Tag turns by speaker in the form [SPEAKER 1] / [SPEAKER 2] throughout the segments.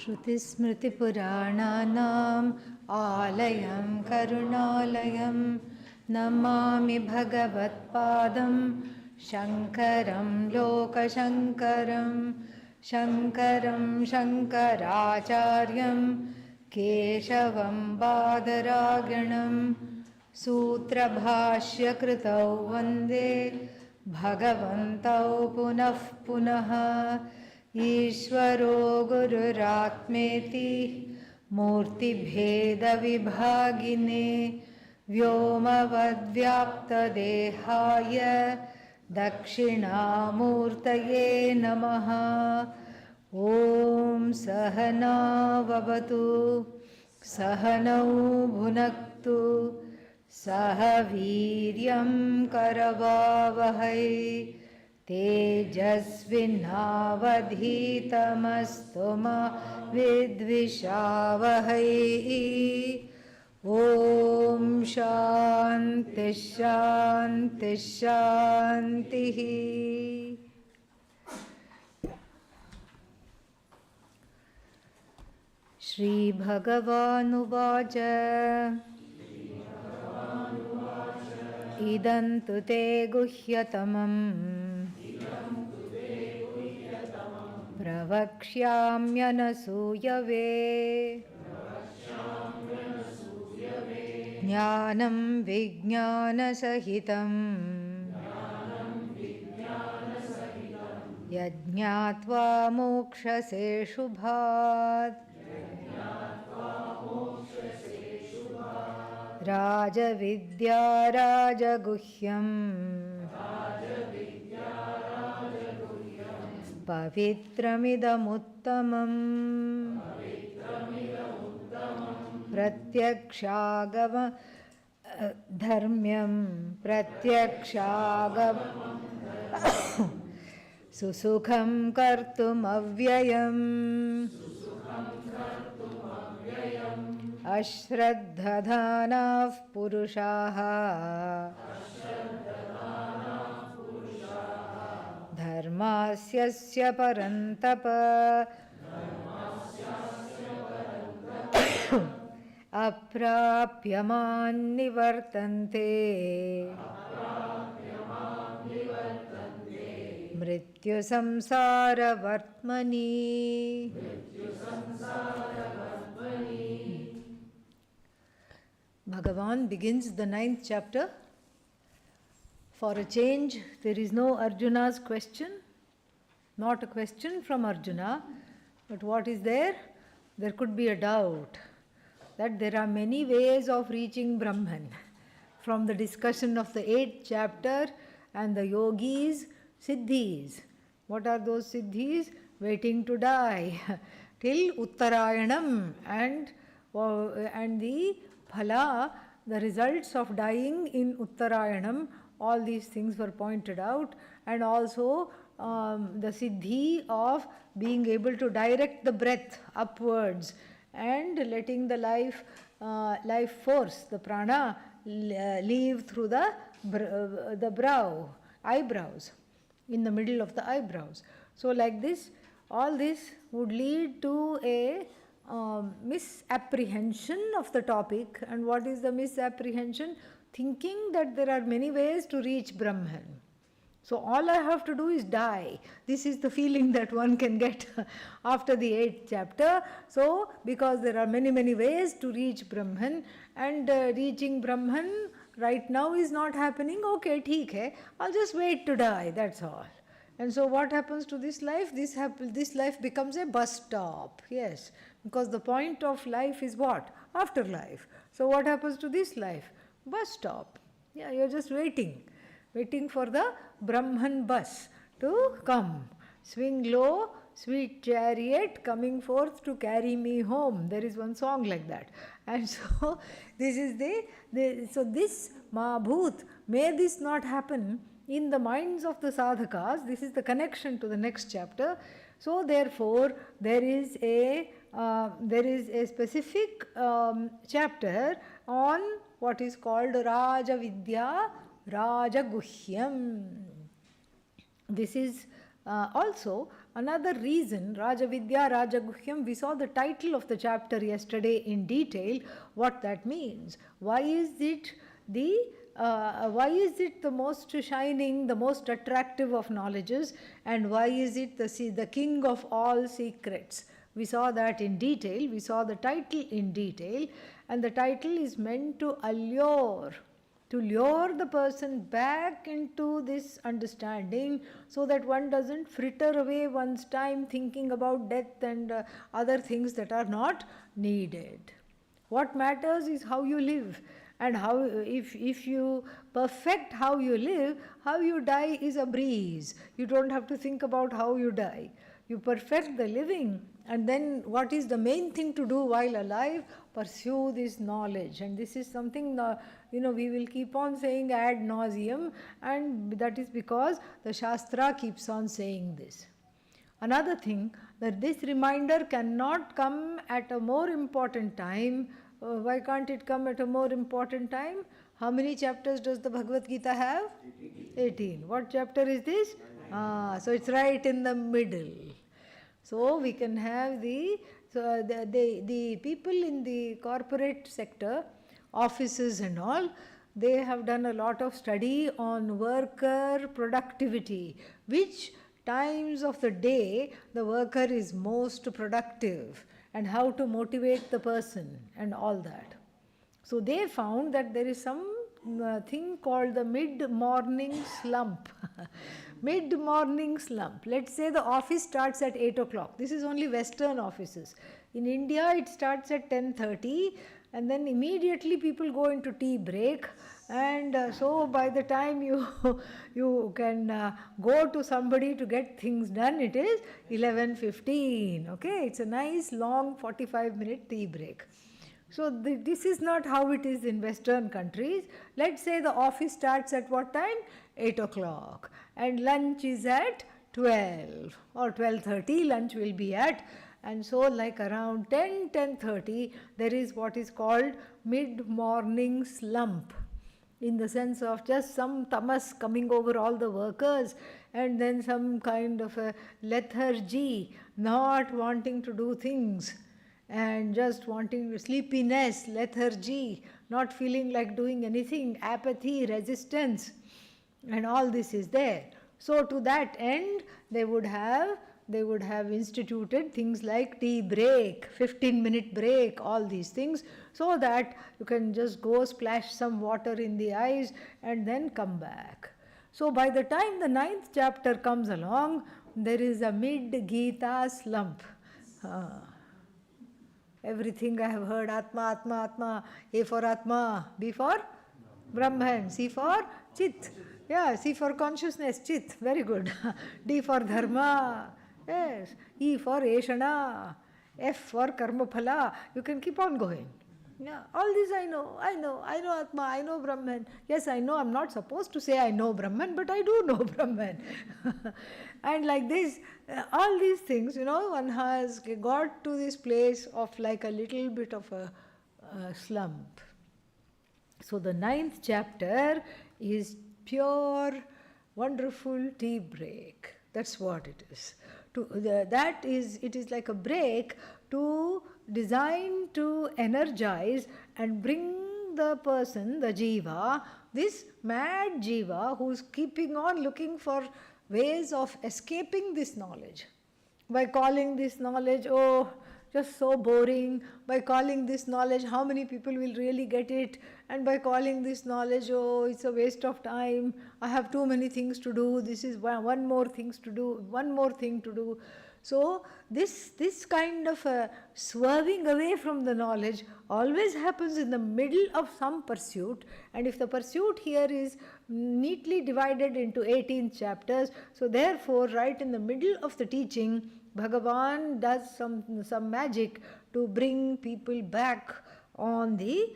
[SPEAKER 1] श्रुतिस्मृतिपुराणानाम् आलयं करुणालयं नमामि भगवत्पादं शङ्करं लोकशङ्करं शङ्करं शङ्कराचार्यं केशवं बादरायणं सूत्रभाष्यकृतौ वन्दे भगवन्तौ पुनः पुनः ईश्वरो गुरुरात्मेति मूर्तिभेदविभागिने व्योमवद्व्याप्तदेहाय दक्षिणामूर्तये नमः। ॐ सहना भवतु सहनौ भुनक्तु सह वीर्यं करवावहै तेजस्विनावधीतमस्तु मा विद्विषावहै। ॐ शान्ति शान्ति शान्तिः। श्रीभगवानुवाच इदं तु ते गुह्यतमम् प्रवक्ष्याम्यनसूयवे ज्ञानं विज्ञानसहितं यज्ञात्वा मोक्षसे शुभात्। राजविद्या राजगुह्यम् पवित्रमिदमुत्तमम् प्रत्यक्षागम धर्म्यं सुसुखं कर्तुमव्ययम् अश्रद्धधानाः पुरुषाः धर्मास्यस्य परन्तप अप्राप्यमान्निवर्तन्ते मृत्युसंसारवर्त्मनि। Bhagavan begins the 9th chapter. For a change, there is no Arjuna's question, not a question from Arjuna, but what is there? There could be a doubt that there are many ways of reaching Brahman. From the discussion of the 8th chapter and the yogis, siddhis. What are those siddhis? Waiting to die till Uttarayanam and the phala, the results of dying in Uttarayanam. All these things were pointed out, and also the siddhi of being able to direct the breath upwards and letting the life force, the prana, leave through the eyebrows, in the middle of the eyebrows. So like this, all this would lead to a misapprehension of the topic. And what is the misapprehension? Thinking that there are many ways to reach Brahman. So all I have to do is die. This is the feeling that one can get after the 8th chapter. So because there are many ways to reach Brahman, and reaching Brahman right now is not happening, okay, theek hai, I'll just wait to die, that's all. And so what happens to this life? This life becomes a bus stop. Yes, because the point of life is what? Afterlife. So what happens to this life? Bus stop. Yeah, you're just waiting for the Brahman bus to come. Swing low, sweet chariot, coming forth to carry me home. There is one song like that. And so this is so this Mahabhut, may this not happen in the minds of the sadhakas. This is the connection to the next chapter. So therefore there is a specific chapter on what is called Rajavidya Rajaguhyam. This is also Another reason, Rajavidya Rajaguhyam, we saw the title of the chapter yesterday in detail, what that means. Why is it the most shining, the most attractive of knowledges, and why is it the king of all secrets? We saw that in detail, we saw the title in detail, and the title is meant to lure the person back into this understanding, so that one doesn't fritter away one's time thinking about death and other things that are not needed. What matters is how you live, and how, if you perfect how you live, how you die is a breeze. You don't have to think about how you die. You perfect the living, and then what is the main thing to do while alive? Pursue this knowledge. And this is something we will keep on saying ad nauseum, and that is because the Shastra keeps on saying this. Another thing, that this reminder cannot come at a more important time. Why can't it come at a more important time? How many chapters does the Bhagavad Gita have? 18. What chapter is this? So it's right in the middle. So we can have the people in the corporate sector, offices and all, they have done a lot of study on worker productivity. Which times of the day the worker is most productive, and how to motivate the person and all that. So they found that there is some thing called the mid-morning slump. Mid-morning slump. Let's say the office starts at 8 o'clock. This is only Western offices. In India, it starts at 10:30, and then immediately people go into tea break. And so by the time you can go to somebody to get things done, it is 11:15. Okay, it's a nice long 45-minute tea break. So this is not how it is in Western countries. Let's say the office starts at what time? 8 o'clock. And lunch is at 12 or 12:30 lunch will be at. And so like around 10:30, there is what is called mid-morning slump. In the sense of just some tamas coming over all the workers, and then some kind of a lethargy, not wanting to do things, and just wanting sleepiness, lethargy, not feeling like doing anything, apathy, resistance, and all this is there. So to that end, they would have instituted things like tea break, 15-minute break, all these things, so that you can just go splash some water in the eyes and then come back. So by the time the 9th chapter comes along, there is a mid-Gita slump. Everything I have heard, Atma, Atma, Atma, A for Atma, B for Brahman, C for Chit. Yeah, C for consciousness, Chit, very good. D for Dharma, yes. E for Eshana, F for Karma Phala. You can keep on going. Yeah, all this I know Atma, I know Brahman. Yes, I know I'm not supposed to say I know Brahman, but I do know Brahman. And like this, all these things, one has got to this place of like a little bit of a slump. So the 9th chapter is pure, wonderful tea break. That's what it is. It is like a break designed to energize and bring the person, the jiva, this mad jiva who's keeping on looking for ways of escaping this knowledge. By calling this knowledge, just so boring. By calling this knowledge, how many people will really get it? And by calling this knowledge, it's a waste of time. I have too many things to do. This is one more thing to do. So this kind of swerving away from the knowledge always happens in the middle of some pursuit. And if the pursuit here is neatly divided into 18 chapters, so therefore right in the middle of the teaching, Bhagavan does some magic to bring people back on the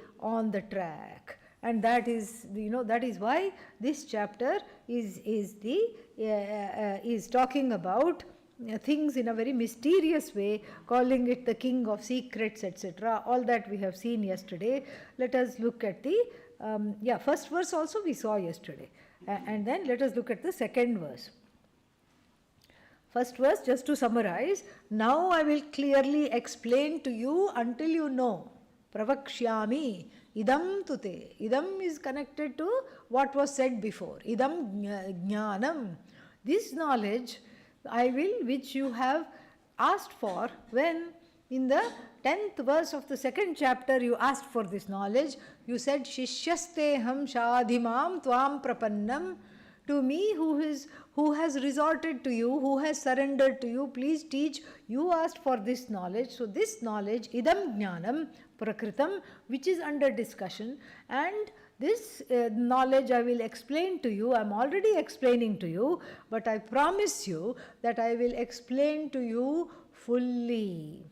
[SPEAKER 1] track. And that is why this chapter is talking about things in a very mysterious way, calling it the king of secrets, etc. All that we have seen yesterday. Let us look at the first verse also we saw yesterday, and then let us look at the second verse. First verse, just to summarize, now I will clearly explain to you until you know. Pravakshyami, idam tute. Idam is connected to what was said before. Idam jnanam. This knowledge I will, which you have asked for when in the 10th verse of the 2nd chapter you asked for this knowledge. You said, Shishyasteham shadhimam tvam prapannam. To me who has resorted to you, who has surrendered to you, please teach. You asked for this knowledge. So this knowledge, idam jnanam prakritam, which is under discussion, and this knowledge I will explain to you. I am already explaining to you, but I promise you that I will explain to you fully.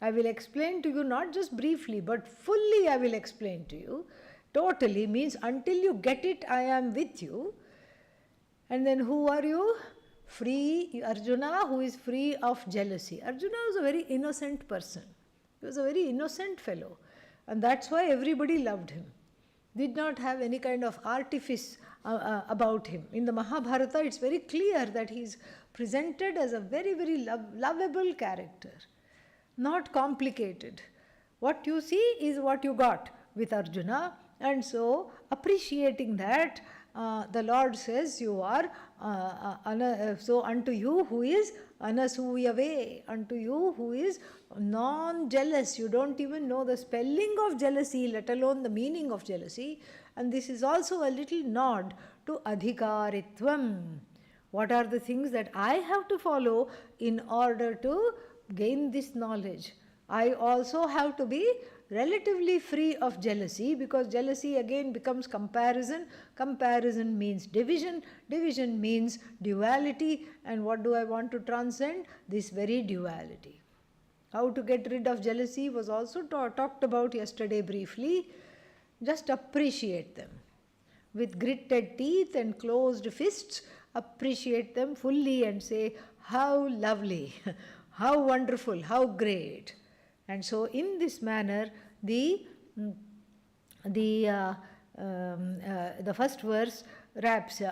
[SPEAKER 1] I will explain to you not just briefly, but fully I will explain to you. Totally means until you get it, I am with you. And then who are you? Free, Arjuna, who is free of jealousy. Arjuna was a very innocent person. He was a very innocent fellow. And that's why everybody loved him. Did not have any kind of artifice about him. In the Mahabharata, it's very clear that he is presented as a very, very lovable character. Not complicated. What you see is what you got with Arjuna. And so, appreciating that, the Lord says, you are, so unto you who is anasuyave, unto you who is non-jealous. You don't even know the spelling of jealousy, let alone the meaning of jealousy. And this is also a little nod to adhikaritvam. What are the things that I have to follow in order to gain this knowledge? I also have to be relatively free of jealousy, because jealousy again becomes comparison. Comparison means division. Division means duality. And what do I want to transcend? This very duality. How to get rid of jealousy was also talked about yesterday briefly. Just appreciate them. With gritted teeth and closed fists, appreciate them fully and say, how lovely, how wonderful, how great. And so in this manner, the first verse wraps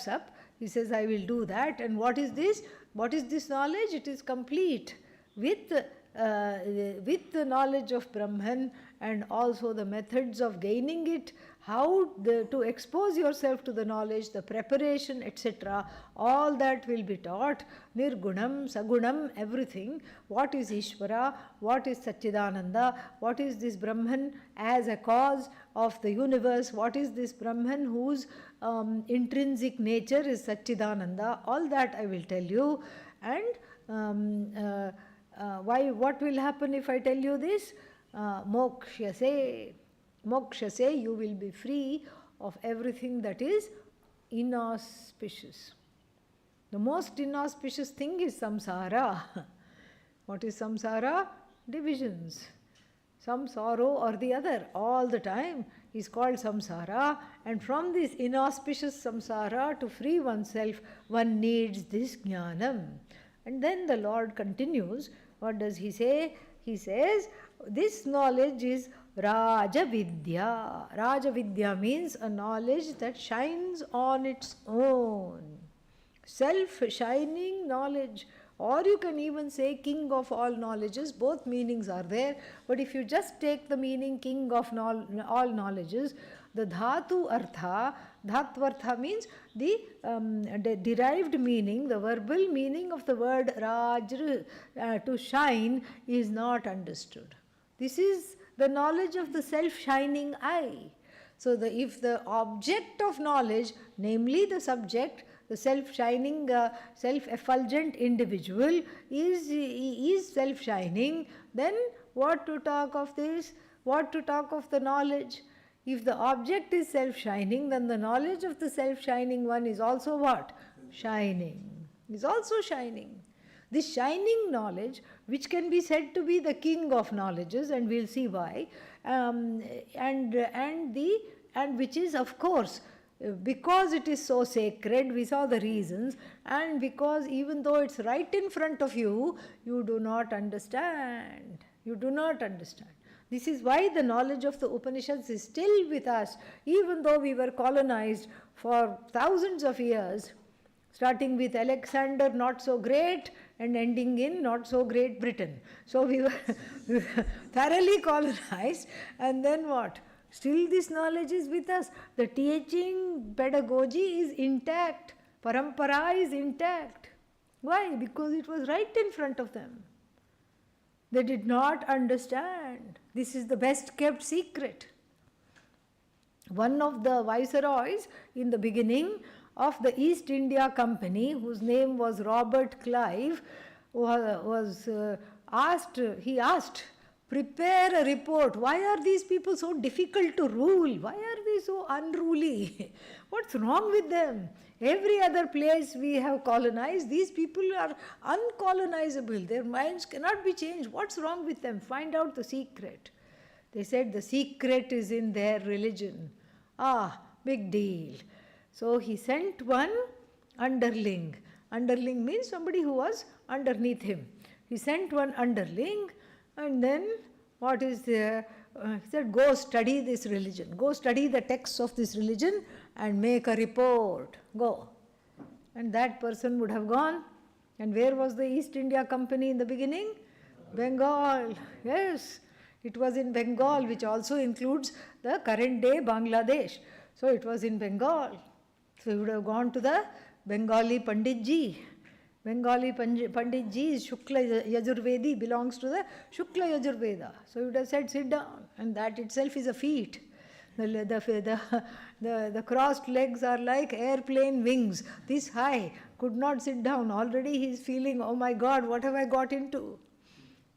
[SPEAKER 1] up. He says, I will do that. And what is this? What is this knowledge? It is complete with the knowledge of Brahman and also the methods of gaining it, how to expose yourself to the knowledge, the preparation, etc. All that will be taught. Nirgunam, Sagunam, everything. What is Ishvara? What is Satchidananda? What is this Brahman as a cause of the universe? What is this Brahman whose intrinsic nature is Satchidananda? All that I will tell you. And what will happen if I tell you this? Mokshase. Mokshase, you will be free of everything that is inauspicious. The most inauspicious thing is samsara. What is samsara? Divisions. Some sorrow or the other all the time is called samsara. And from this inauspicious samsara, to free oneself, one needs this jnanam. And then the Lord continues. What does he say? He says, this knowledge is Rajavidya. Rajavidya means a knowledge that shines on its own. Self-shining knowledge. Or you can even say king of all knowledges. Both meanings are there. But if you just take the meaning king of all knowledges, the dhatu artha, dhatvartha means the derived meaning, the verbal meaning of the word rajr, to shine, is not understood. This is the knowledge of the self-shining eye. So if the object of knowledge, namely the subject, the self-shining, self-effulgent individual is self-shining, then what to talk of this? What to talk of the knowledge? If the object is self-shining, then the knowledge of the self-shining one is also what? Shining. Is also shining. This shining knowledge, which can be said to be the king of knowledges, and we'll see why, and which is, of course, because it is so sacred, we saw the reasons, and because even though it's right in front of you, you do not understand. You do not understand. This is why the knowledge of the Upanishads is still with us, even though we were colonized for thousands of years. starting with Alexander, not so great, and ending in not so great Britain. So we were thoroughly colonized, and then what? Still this knowledge is with us. The teaching, pedagogy is intact. Parampara is intact. Why? Because it was right in front of them. They did not understand. This is the best kept secret. One of the viceroys in the beginning of the East India Company, whose name was Robert Clive, he asked, prepare a report. Why are these people so difficult to rule? Why are they so unruly? What's wrong with them? Every other place we have colonized, these people are uncolonizable. Their minds cannot be changed. What's wrong with them? Find out the secret. They said the secret is in their religion. Ah, big deal. So he sent one underling. Underling means somebody who was underneath him. He sent one underling, and then what is there? He said, go study this religion. Go study the texts of this religion and make a report. Go. And that person would have gone. And where was the East India Company in the beginning? Bengal. Yes. It was in Bengal, which also includes the current day Bangladesh. So it was in Bengal. So he would have gone to the Bengali Panditji. Bengali Panditji is Shukla Yajurvedi, belongs to the Shukla Yajurveda. So he would have said, sit down. And that itself is a feat. The crossed legs are like airplane wings, this high, could not sit down. Already he is feeling, oh my God, what have I got into?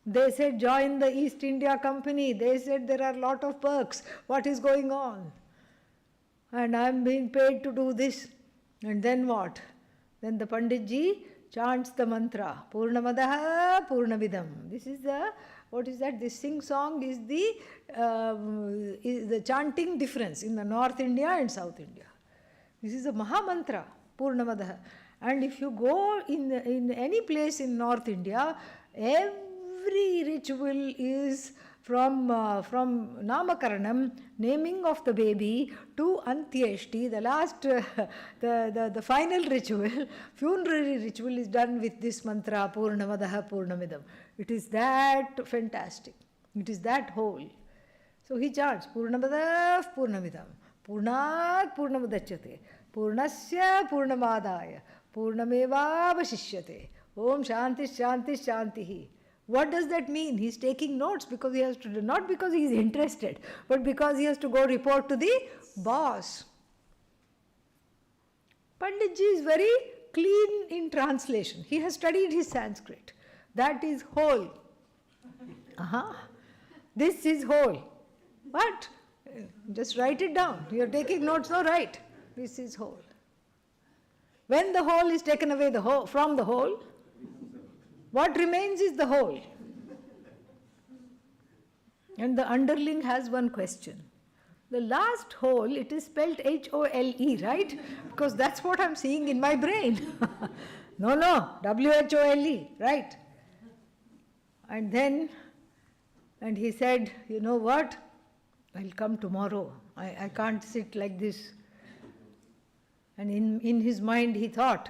[SPEAKER 1] They said, join the East India Company. They said, there are a lot of perks. What is going on? And I am being paid to do this. And then what? Then the Panditji chants the mantra, Purnamadaha Purnamidam. This is the, what is that? This sing-song is the chanting difference in the North India and South India. This is a Maha Mantra, Purnamadaha. And if you go in any place in North India, every ritual is from Namakaranam, naming of the baby, to Antyeshti, the last, the final ritual, funerary ritual is done with this mantra, Purnamadaha Purnamidam. It is that fantastic. It is that whole. So he chants, Purnamadaha Purnamidam, Purnat Purnamadachyate, Purnasya Purnamadaya, Purnameva Vashishyate, Om Shanti Shanti Shantihi. What does that mean? He is taking notes because he has to do, not because he is interested, but because he has to go report to the boss. Panditji is very clean in translation. He has studied his Sanskrit. That is whole. This is whole. What? Just write it down. You are taking notes, no, right? This is whole. When the whole is taken away from the whole, what remains is the whole. And the underling has one question. The last whole, it is spelled H-O-L-E, right? Because that's what I'm seeing in my brain. No, W-H-O-L-E, right? And he said, you know what? I'll come tomorrow. I can't sit like this. And in his mind he thought,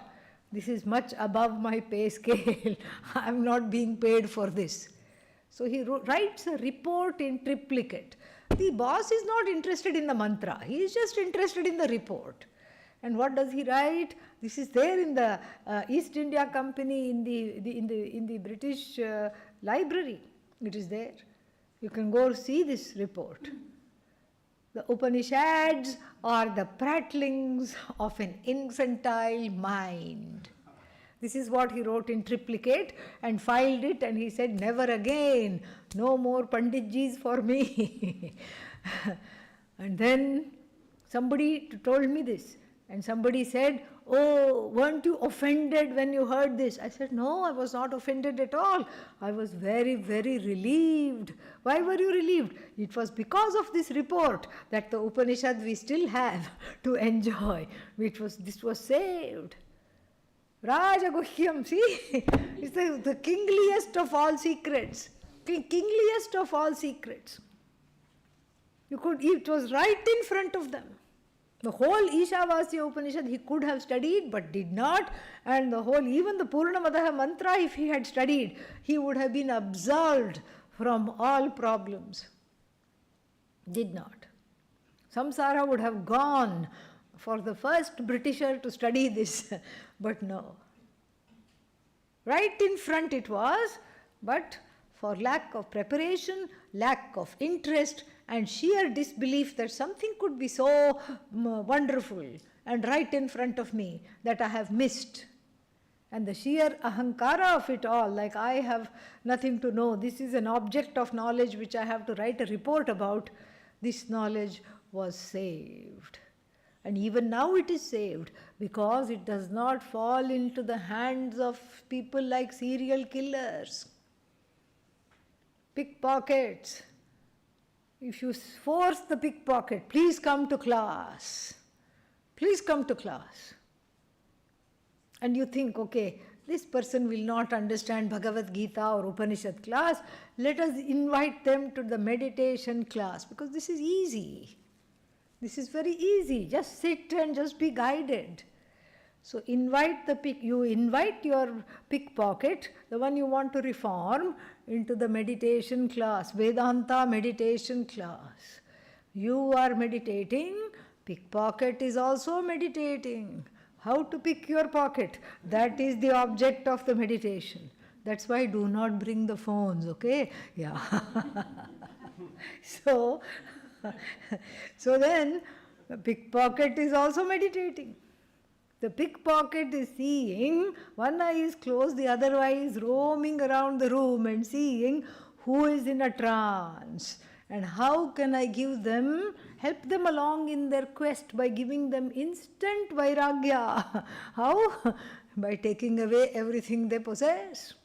[SPEAKER 1] this is much above my pay scale. I am not being paid for this. So he writes a report in triplicate. The boss is not interested in the mantra. He is just interested in the report. And what does he write? This is there in the East India Company in the British library. It is there. You can go see this report. The Upanishads are the prattlings of an infantile mind. This is what he wrote in triplicate and filed it, and he said, never again, no more Panditjis for me. And then somebody told me this, and somebody said, oh, weren't you offended when you heard this? I said, no, I was not offended at all. I was very, very relieved. Why were you relieved? It was because of this report that the Upanishad we still have to enjoy. This was saved. Rajaguhyam, see? It's the kingliest of all secrets. Kingliest of all secrets. It was right in front of them. The whole Ishavasya Upanishad he could have studied but did not, and the whole, even the Purnamadaha mantra, if he had studied, he would have been absolved from all problems. Did not. Samsara would have gone for the first Britisher to study this, but no. Right in front it was, but for lack of preparation, lack of interest, and sheer disbelief that something could be so wonderful and right in front of me that I have missed. And the sheer ahankara of it all, like I have nothing to know, this is an object of knowledge which I have to write a report about, this knowledge was saved. And even now it is saved because it does not fall into the hands of people like serial killers, pickpockets. If you force the pickpocket, please come to class. Please come to class. And you think, okay, this person will not understand Bhagavad Gita or Upanishad class. Let us invite them to the meditation class because this is easy. This is very easy. Just sit and just be guided. So you invite your pickpocket, the one you want to reform, into the meditation class, Vedanta meditation class. You are meditating, pickpocket is also meditating. How to pick your pocket? That is the object of the meditation. That's why do not bring the phones, okay? Yeah. So then, the pickpocket is also meditating. The pickpocket is seeing, one eye is closed, the other eye is roaming around the room and seeing who is in a trance. And how can I help them along in their quest by giving them instant vairagya? How? By taking away everything they possess.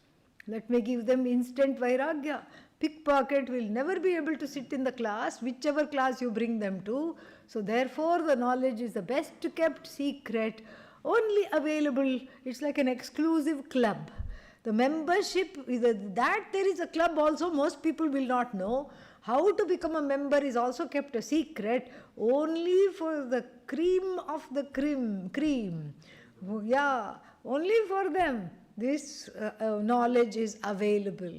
[SPEAKER 1] Let me give them instant vairagya. Pickpocket will never be able to sit in the class, whichever class you bring them to. So therefore the knowledge is the best kept secret, only available, it's like an exclusive club. The membership, that there is a club also, most people will not know. How to become a member is also kept a secret, only for the cream of the cream. Yeah, only for them this knowledge is available.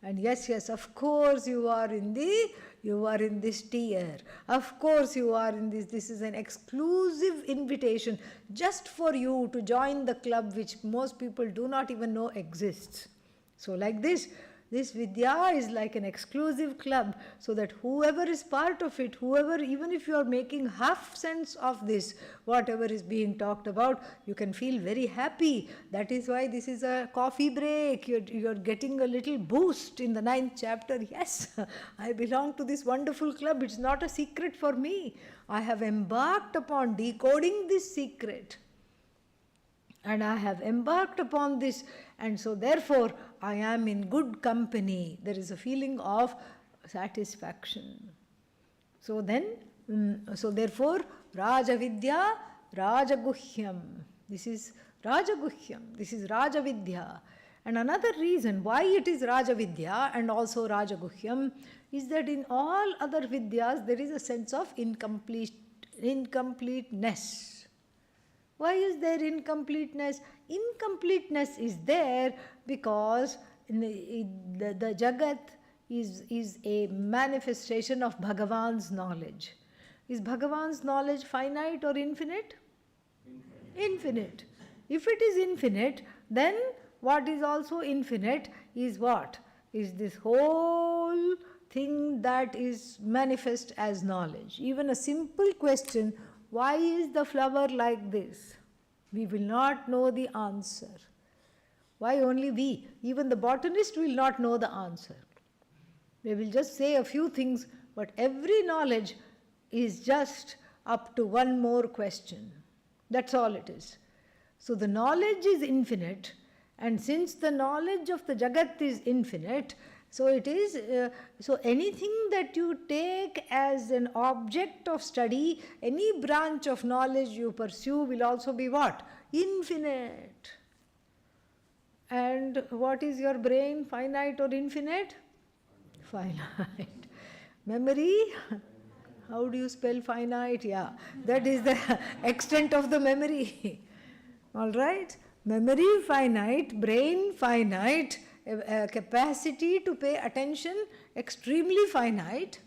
[SPEAKER 1] And yes, of course you are in this tier. Of course you are in this. This is an exclusive invitation just for you to join the club which most people do not even know exists. So like this Vidya is like an exclusive club, so that whoever is part of it, even if you are making half sense of this, whatever is being talked about, you can feel very happy. That is why this is a coffee break. You're getting a little boost in the 9th chapter. Yes, I belong to this wonderful club. It's not a secret for me. I have embarked upon decoding this secret. And I have embarked upon this, and so therefore I am in good company. There is a feeling of satisfaction. So therefore, Rajavidya, Rajaguhyam. This is Rajaguhyam. This is Rajavidya. And another reason why it is Rajavidya and also Rajaguhyam is that in all other Vidyas there is a sense of incompleteness. Why is there incompleteness? Incompleteness is there because the Jagat is a manifestation of Bhagavan's knowledge. Is Bhagavan's knowledge finite or infinite? Infinite. If it is infinite, then what is also infinite is what? Is this whole thing that is manifest as knowledge. Even a simple question, why is the flower like this? We will not know the answer. Why only we? Even the botanist will not know the answer. They will just say a few things, but every knowledge is just up to one more question. That's all it is. So the knowledge is infinite, and since the knowledge of the Jagat is infinite, so it is, so anything that you take as an object of study, any branch of knowledge you pursue will also be what? Infinite. And what is your brain, finite or infinite? Finite. Memory? How do you spell finite? Yeah, that is the extent of the memory. All right? Memory finite, brain finite, capacity to pay attention extremely finite.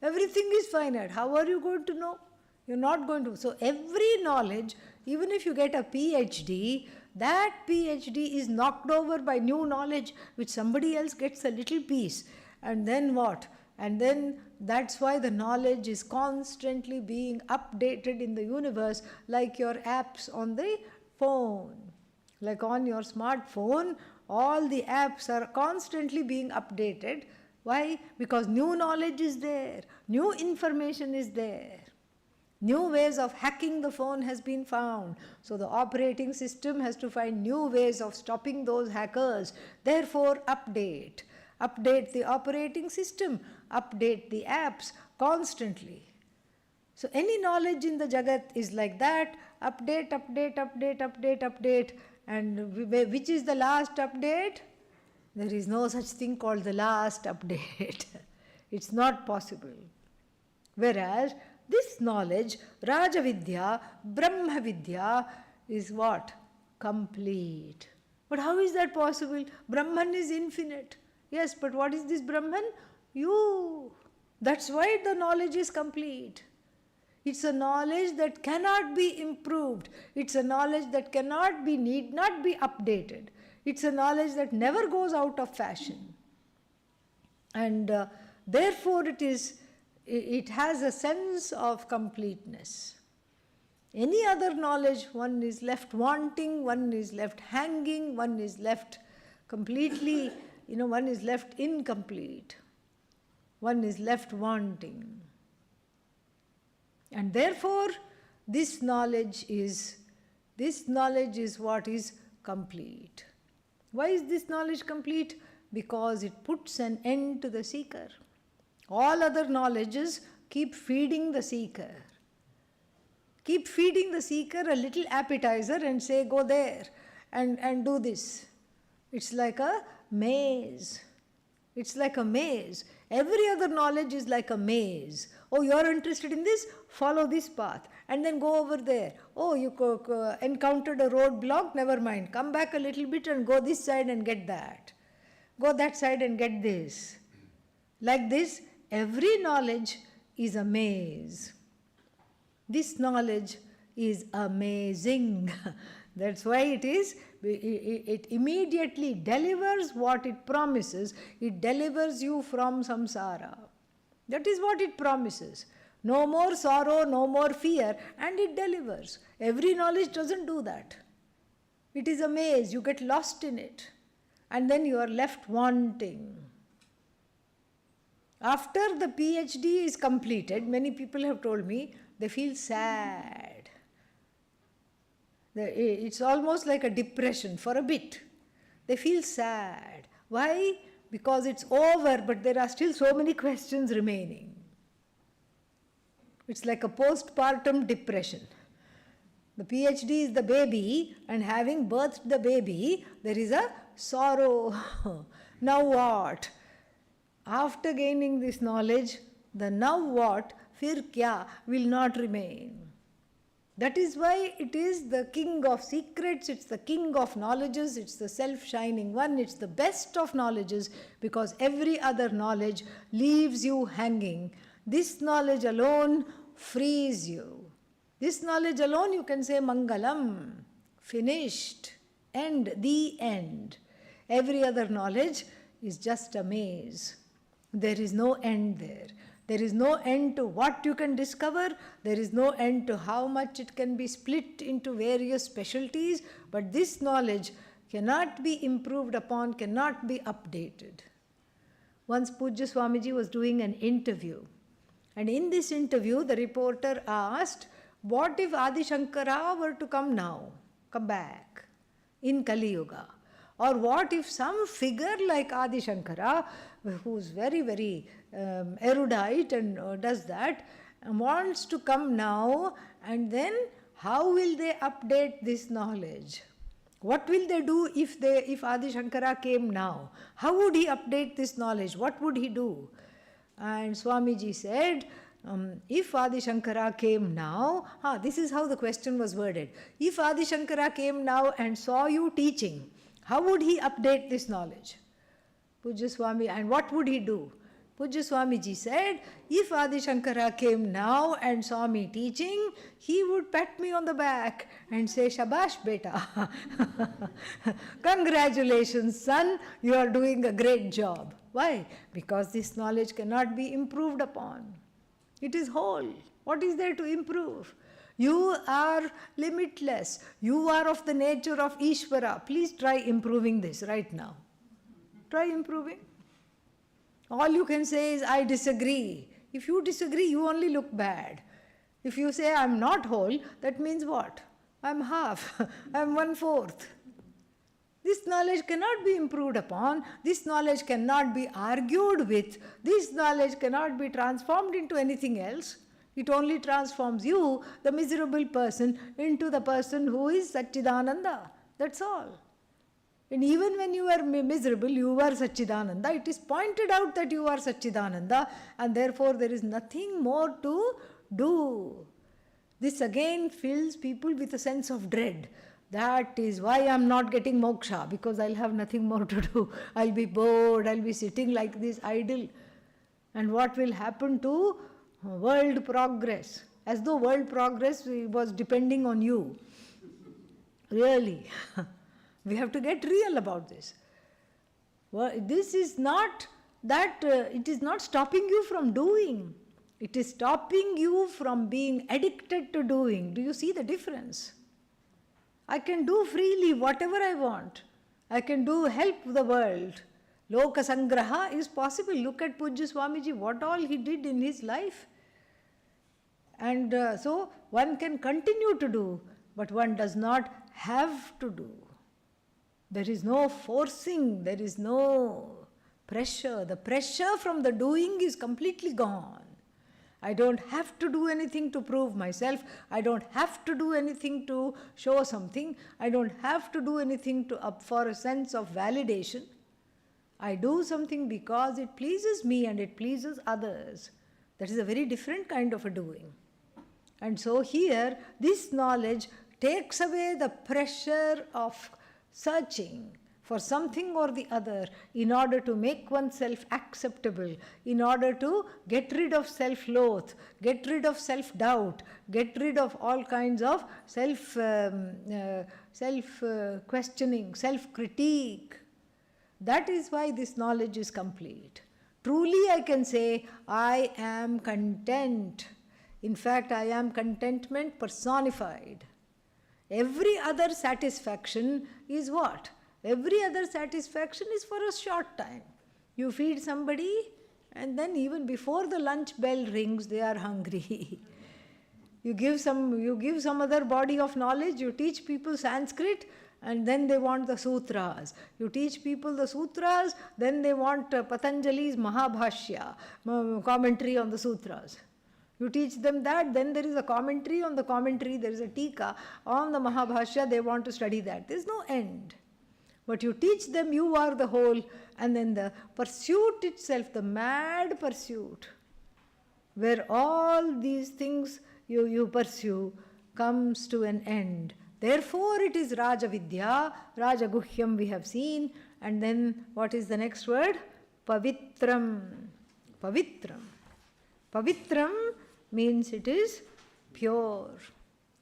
[SPEAKER 1] Everything is finite. How are you going to know? You're not going to. So every knowledge, even if you get a PhD, that PhD is knocked over by new knowledge which somebody else gets a little piece. And then what? And then that's why the knowledge is constantly being updated in the universe, like your apps on the phone. Like on your smartphone, all the apps are constantly being updated. Why? Because new knowledge is there, new information is there. New ways of hacking the phone has been found. So the operating system has to find new ways of stopping those hackers. Therefore, update. Update the operating system, update the apps constantly. So any knowledge in the Jagat is like that, update, update, update, update, update. And which is the last update? There is no such thing called the last update. It's not possible. Whereas this knowledge, Rajavidya, Brahmavidya, is what? Complete. But how is that possible? Brahman is infinite. Yes, but what is this Brahman? You. That's why the knowledge is complete. It's a knowledge that cannot be improved. It's a knowledge that need not be updated. It's a knowledge that never goes out of fashion. And therefore it has a sense of completeness. Any other knowledge, one is left wanting, one is left hanging, one is left completely, one is left incomplete. One is left wanting. And therefore, this knowledge is what is complete. Why is this knowledge complete? Because it puts an end to the seeker. All other knowledges keep feeding the seeker. Keep feeding the seeker a little appetizer and say, go there and do this. It's like a maze. It's like a maze. Every other knowledge is like a maze. Oh, you're interested in this? Follow this path. And then go over there. Oh, you encountered a roadblock? Never mind. Come back a little bit and go this side and get that. Go that side and get this. Like this, every knowledge is a maze. This knowledge is amazing. That's why it immediately delivers what it promises. It delivers you from samsara. That is what it promises. No more sorrow, no more fear, and it delivers. Every knowledge doesn't do that. It is a maze. You get lost in it. And then you are left wanting. After the PhD is completed, many people have told me they feel sad. It's almost like a depression for a bit. They feel sad. Why? Because it's over, but there are still so many questions remaining. It's like a postpartum depression. The PhD is the baby, and having birthed the baby, there is a sorrow. Now what? After gaining this knowledge, the now what, fir kya, will not remain. That is why it is the king of secrets, it's the king of knowledges, it's the self-shining one, it's the best of knowledges, because every other knowledge leaves you hanging. This knowledge alone frees you. This knowledge alone you can say Mangalam, finished, end, the end. Every other knowledge is just a maze. There is no end there. There is no end to what you can discover. There is no end to how much it can be split into various specialties. But this knowledge cannot be improved upon, cannot be updated. Once Pujya Swamiji was doing an interview. And in this interview, the reporter asked, what if Adi Shankara were to come now, come back in Kali Yuga? Or what if some figure like Adi Shankara, who's very, very erudite and does that, wants to come now, and then how will they update this knowledge? What will they do if Adi Shankara came now? How would he update this knowledge? What would he do? And Swamiji said, if Adi Shankara came now, this is how the question was worded. If Adi Shankara came now and saw you teaching, how would he update this knowledge? Pujya Swami, and what would he do? Pujya Swamiji said, if Adi Shankara came now and saw me teaching, he would pat me on the back and say, Shabash beta. Congratulations son, you are doing a great job. Why? Because this knowledge cannot be improved upon. It is whole. What is there to improve? You are limitless. You are of the nature of Ishvara. Please try improving this right now. Try improving. All you can say is, I disagree. If you disagree, you only look bad. If you say, I'm not whole, that means what? I'm half. I'm 1/4. This knowledge cannot be improved upon. This knowledge cannot be argued with. This knowledge cannot be transformed into anything else. It only transforms you, the miserable person, into the person who is Satchidananda. That's all. And even when you are miserable, you are Satchidananda. It is pointed out that you are Satchidananda, and therefore there is nothing more to do. This again fills people with a sense of dread. That is why I am not getting moksha, because I'll have nothing more to do. I'll be bored, I'll be sitting like this idle. And what will happen to world progress? As though world progress was depending on you. Really. We have to get real about this. Well, this is not that, it is not stopping you from doing. It is stopping you from being addicted to doing. Do you see the difference? I can do freely whatever I want. I can do help the world. Loka Sangraha is possible. Look at Pujya Swamiji, what all he did in his life. And so one can continue to do, but one does not have to do. There is no forcing, there is no pressure. The pressure from the doing is completely gone. I don't have to do anything to prove myself. I don't have to do anything to show something. I don't have to do anything to up for a sense of validation. I do something because it pleases me and it pleases others. That is a very different kind of a doing. And so here, this knowledge takes away the pressure of searching for something or the other in order to make oneself acceptable, in order to get rid of self-loath, get rid of self-doubt, get rid of all kinds of self-questioning, self-critique. That is why this knowledge is complete. Truly I can say, I am content. In fact, I am contentment personified. Every other satisfaction is what? Every other satisfaction is for a short time. You feed somebody and then even before the lunch bell rings, they are hungry. You give some other body of knowledge, you teach people Sanskrit and then they want the sutras. You teach people the sutras, then they want Patanjali's Mahabhashya, commentary on the sutras. You teach them that, then there is a commentary on the commentary, there is a tika on the Mahabhashya, they want to study that. There is no end. But you teach them you are the whole, and then the pursuit itself, the mad pursuit, where all these things you pursue comes to an end. Therefore it is Raja Vidya, Raja Guhyam we have seen, and then what is the next word? Pavitram. Pavitram. Pavitram means it is pure.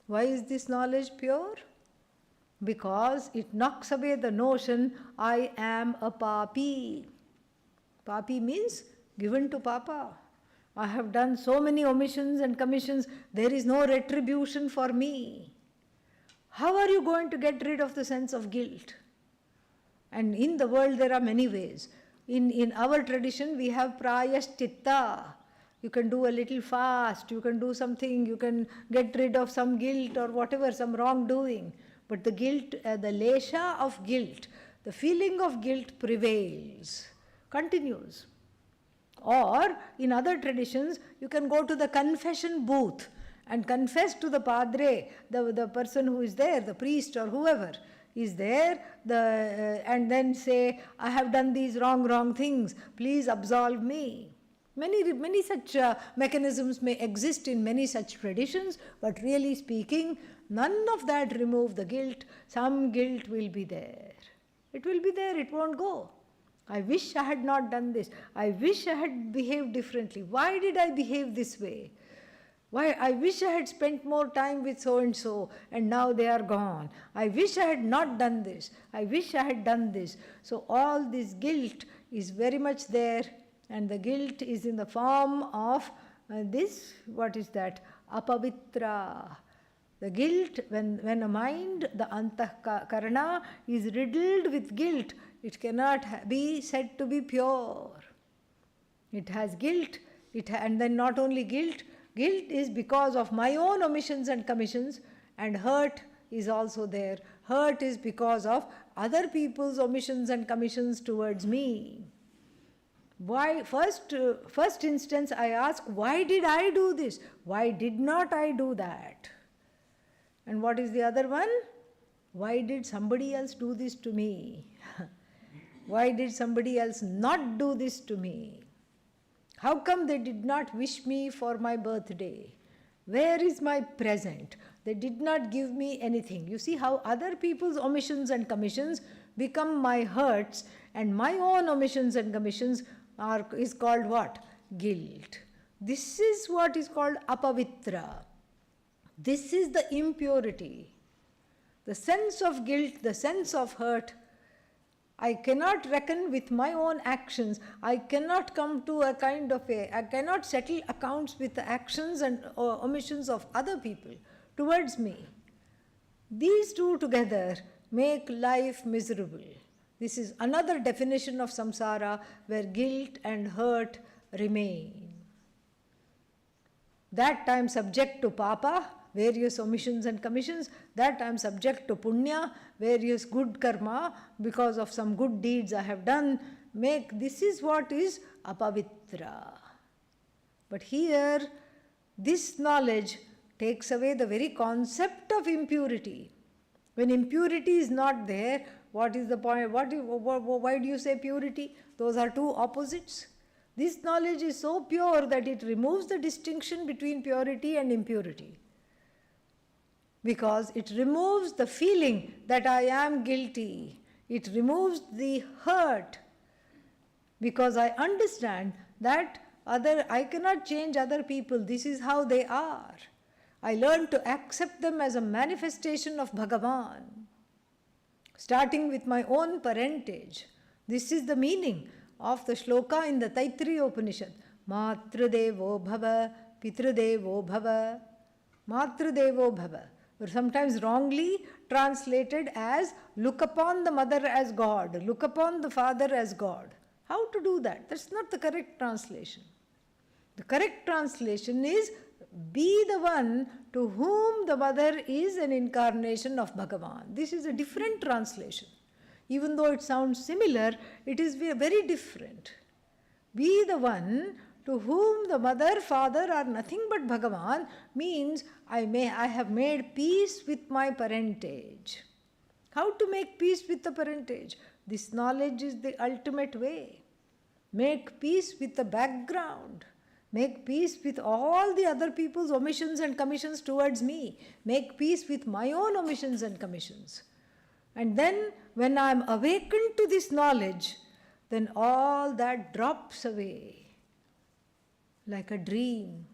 [SPEAKER 1] Why is this knowledge pure? Because it knocks away the notion, I am a papi. Papi means given to Papa. I have done so many omissions and commissions, there is no retribution for me. How are you going to get rid of the sense of guilt? And in the world there are many ways. In our tradition we have prayashchitta. You can do a little fast, you can do something, you can get rid of some guilt or whatever, some wrongdoing. But the guilt, the lesha of guilt, the feeling of guilt prevails, continues. Or in other traditions, you can go to the confession booth and confess to the padre, the person who is there, the priest or whoever is there, and then say, I have done these wrong things, please absolve me. Many such mechanisms may exist in many such traditions, but really speaking, none of that remove the guilt. Some guilt will be there. It will be there, it won't go. I wish I had not done this. I wish I had behaved differently. Why did I behave this way? Why, I wish I had spent more time with so and so, and now they are gone. I wish I had not done this. I wish I had done this. So all this guilt is very much there, and the guilt is in the form of this, what is that? Apavitra. The guilt, when a mind, the antahkarana, is riddled with guilt, it cannot be said to be pure. It has guilt, and then not only guilt, guilt is because of my own omissions and commissions, and hurt is also there. Hurt is because of other people's omissions and commissions towards me. Why? First instance, I ask, why did I do this? Why did not I do that? And what is the other one? Why did somebody else do this to me? Why did somebody else not do this to me? How come they did not wish me for my birthday? Where is my present? They did not give me anything. You see how other people's omissions and commissions become my hurts, and my own omissions and commissions is called what? Guilt. This is what is called apavitra. This is the impurity. The sense of guilt, the sense of hurt. I cannot reckon with my own actions. I cannot come to I cannot settle accounts with the actions and omissions of other people towards me. These two together make life miserable. This is another definition of samsara, where guilt and hurt remain. That I am subject to papa, various omissions and commissions. That I am subject to punya, various good karma, because of some good deeds I have done. This is what is apavitra. But here, this knowledge takes away the very concept of impurity. When impurity is not there, what is the point? Why do you say purity? Those are two opposites. This knowledge is so pure that it removes the distinction between purity and impurity. Because it removes the feeling that I am guilty. It removes the hurt. Because I understand that I cannot change other people. This is how they are. I learn to accept them as a manifestation of Bhagavan. Starting with my own parentage. This is the meaning of the shloka in the Taittiriya Upanishad. Matradevo bhava, pitradevo bhava, matradevo bhava. Or sometimes wrongly translated as look upon the mother as God, look upon the father as God. How to do that? That's not the correct translation. The correct translation is be the one to whom the mother is an incarnation of Bhagavan. This is a different translation. Even though it sounds similar, it is very different. Be the one to whom the mother, father are nothing but Bhagavan means I have made peace with my parentage. How to make peace with the parentage? This knowledge is the ultimate way. Make peace with the background. Make peace with all the other people's omissions and commissions towards me. Make peace with my own omissions and commissions. And then when I am awakened to this knowledge, then all that drops away like a dream.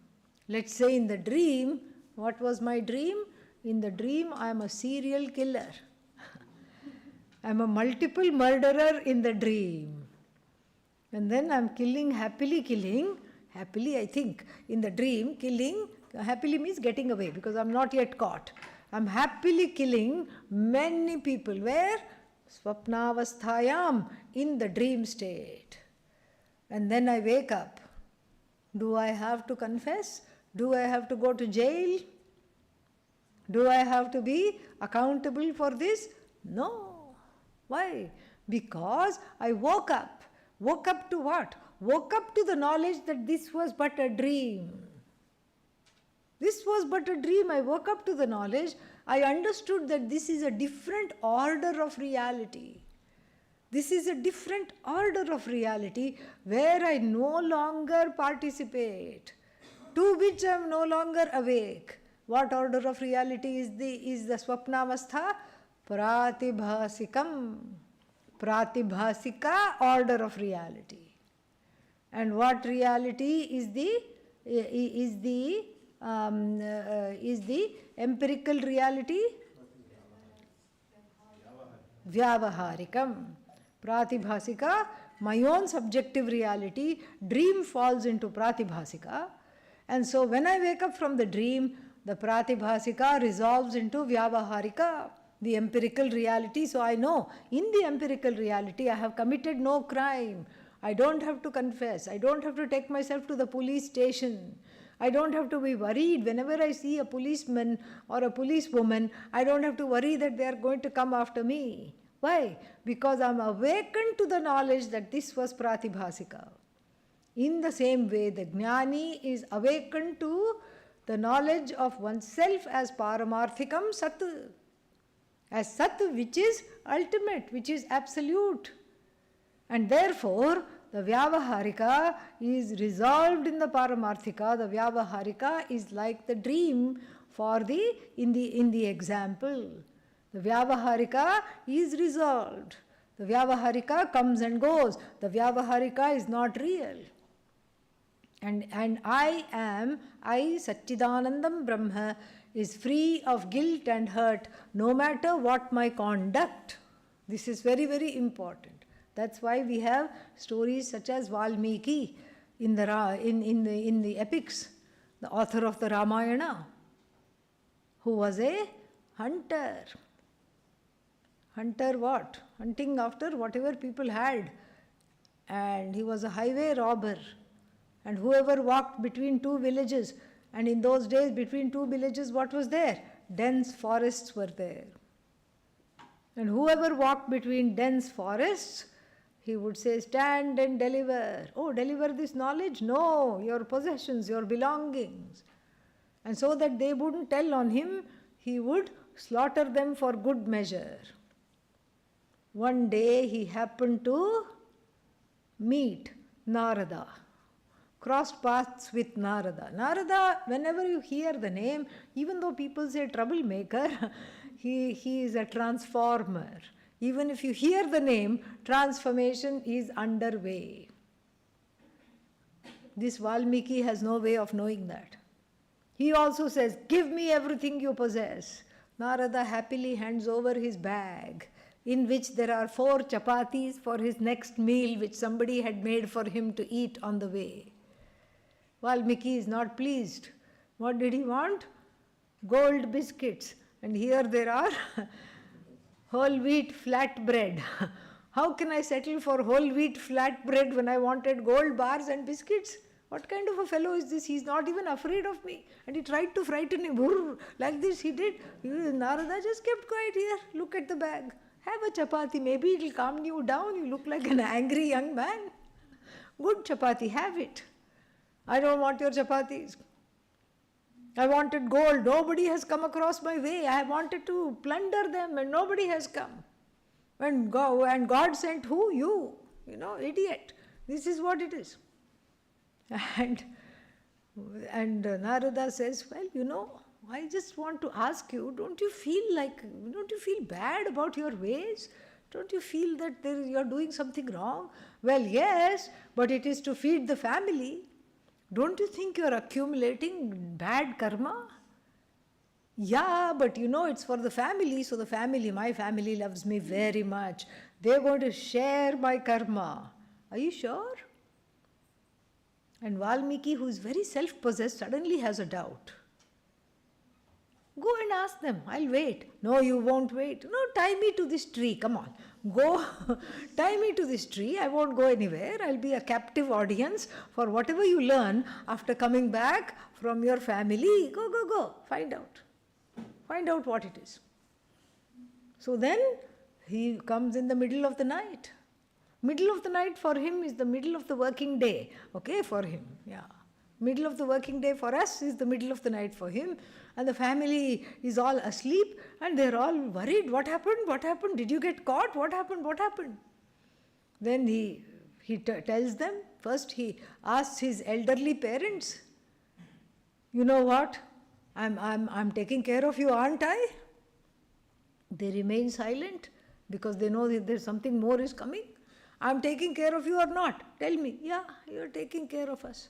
[SPEAKER 1] Let's say in the dream, what was my dream? In the dream, I am a serial killer. I am a multiple murderer in the dream. And then I am happily killing, I think, in the dream, killing, happily means getting away because I am not yet caught. I am happily killing many people. Where? Swapnavasthayam, in the dream state. And then I wake up. Do I have to confess? Do I have to go to jail? Do I have to be accountable for this? No. Why? Because I woke up. Woke up to what? Woke up to the knowledge that this was but a dream. This was but a dream. I woke up to the knowledge. I understood that this is a different order of reality. This is a different order of reality where I no longer participate, to which I am no longer awake. What order of reality is the Swapnavastha? Pratibhasikam. Pratibhasika order of reality. And what reality is the empirical reality? Vyavaharikam. Pratibhasika, my own subjective reality. Dream falls into Pratibhasika. And so when I wake up from the dream, the Pratibhasika resolves into Vyavaharika, the empirical reality. So I know in the empirical reality I have committed no crime. I don't have to confess. I don't have to take myself to the police station. I don't have to be worried whenever I see a policeman or a policewoman. I don't have to worry that they are going to come after me. Why? Because I am awakened to the knowledge that this was Pratibhasika. In the same way, the Jnani is awakened to the knowledge of oneself as Paramarthikam Sat. As Sat, which is ultimate, which is absolute. And therefore, the Vyavaharika is resolved in the Paramarthika. The Vyavaharika is like the dream for in the example. The Vyavaharika is resolved. The Vyavaharika comes and goes. The Vyavaharika is not real. And I, Satchidanandam Brahma, is free of guilt and hurt no matter what my conduct. This is very, very important. That's why we have stories such as Valmiki in the epics, the author of the Ramayana, who was a hunter. Hunter what? Hunting after whatever people had. And he was a highway robber. And whoever walked between two villages, and in those days between two villages what was there? Dense forests were there. And whoever walked between dense forests, he would say, stand and deliver. Oh, deliver this knowledge? No, your possessions, your belongings. And so that they wouldn't tell on him, he would slaughter them for good measure. One day he happened to meet Narada, crossed paths with Narada. Narada, whenever you hear the name, even though people say troublemaker, he is a transformer. Even if you hear the name, transformation is underway. This Valmiki has no way of knowing that. He also says, give me everything you possess. Narada happily hands over his bag, in which there are 4 chapatis for his next meal, which somebody had made for him to eat on the way. Valmiki is not pleased. What did he want? Gold biscuits. And here there are whole wheat flat bread. How can I settle for whole wheat flat bread when I wanted gold bars and biscuits? What kind of a fellow is this? He's not even afraid of me. And he tried to frighten him. Brrr, like this he did. Narada just kept quiet. Here, look at the bag. Have a chapati. Maybe it will calm you down. You look like an angry young man. Good chapati. Have it. I don't want your chapatis. I wanted gold. Nobody has come across my way. I wanted to plunder them and nobody has come. And God sent who? You. Idiot. This is what it is. And Narada says, well, I just want to ask you, don't you feel bad about your ways? Don't you feel that you're doing something wrong? Well, yes, but it is to feed the family. Don't you think you're accumulating bad karma? Yeah, but it's for the family, so my family loves me very much. They're going to share my karma. Are you sure? And Valmiki, who is very self-possessed, suddenly has a doubt. Go and ask them. I'll wait. No, you won't wait. No, tie me to this tree. Come on. Go, tie me to this tree. I won't go anywhere. I'll be a captive audience for whatever you learn after coming back from your family. Go. Find out. Find out what it is. So then he comes in the middle of the night. Middle of the night for him is the middle of the working day. Okay, for him. Yeah. Middle of the working day for us is the middle of the night for him. And the family is all asleep and they're all worried. What happened? What happened? Did you get caught? What happened? What happened? Then he tells them, first he asks his elderly parents, you know what, I'm taking care of you, aren't I? They remain silent because they know that there's something more is coming. I'm taking care of you or not? Tell me. Yeah, you're taking care of us.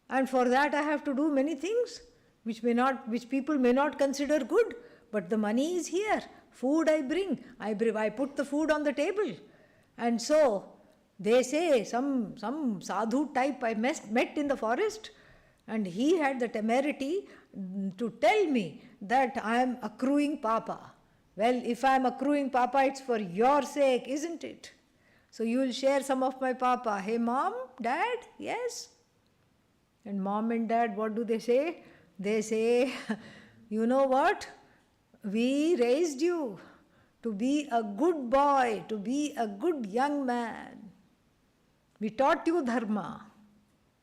[SPEAKER 1] And for that I have to do many things which people may not consider good, but the money is here. Food I bring. I put the food on the table. And so they say some sadhu type I met in the forest, and he had the temerity to tell me that I am accruing papa. Well, if I am accruing papa, it's for your sake, isn't it? So you will share some of my papa. Hey mom, dad, yes? And mom and dad, what do they say? They say, you know what? We raised you to be a good boy, to be a good young man. We taught you dharma.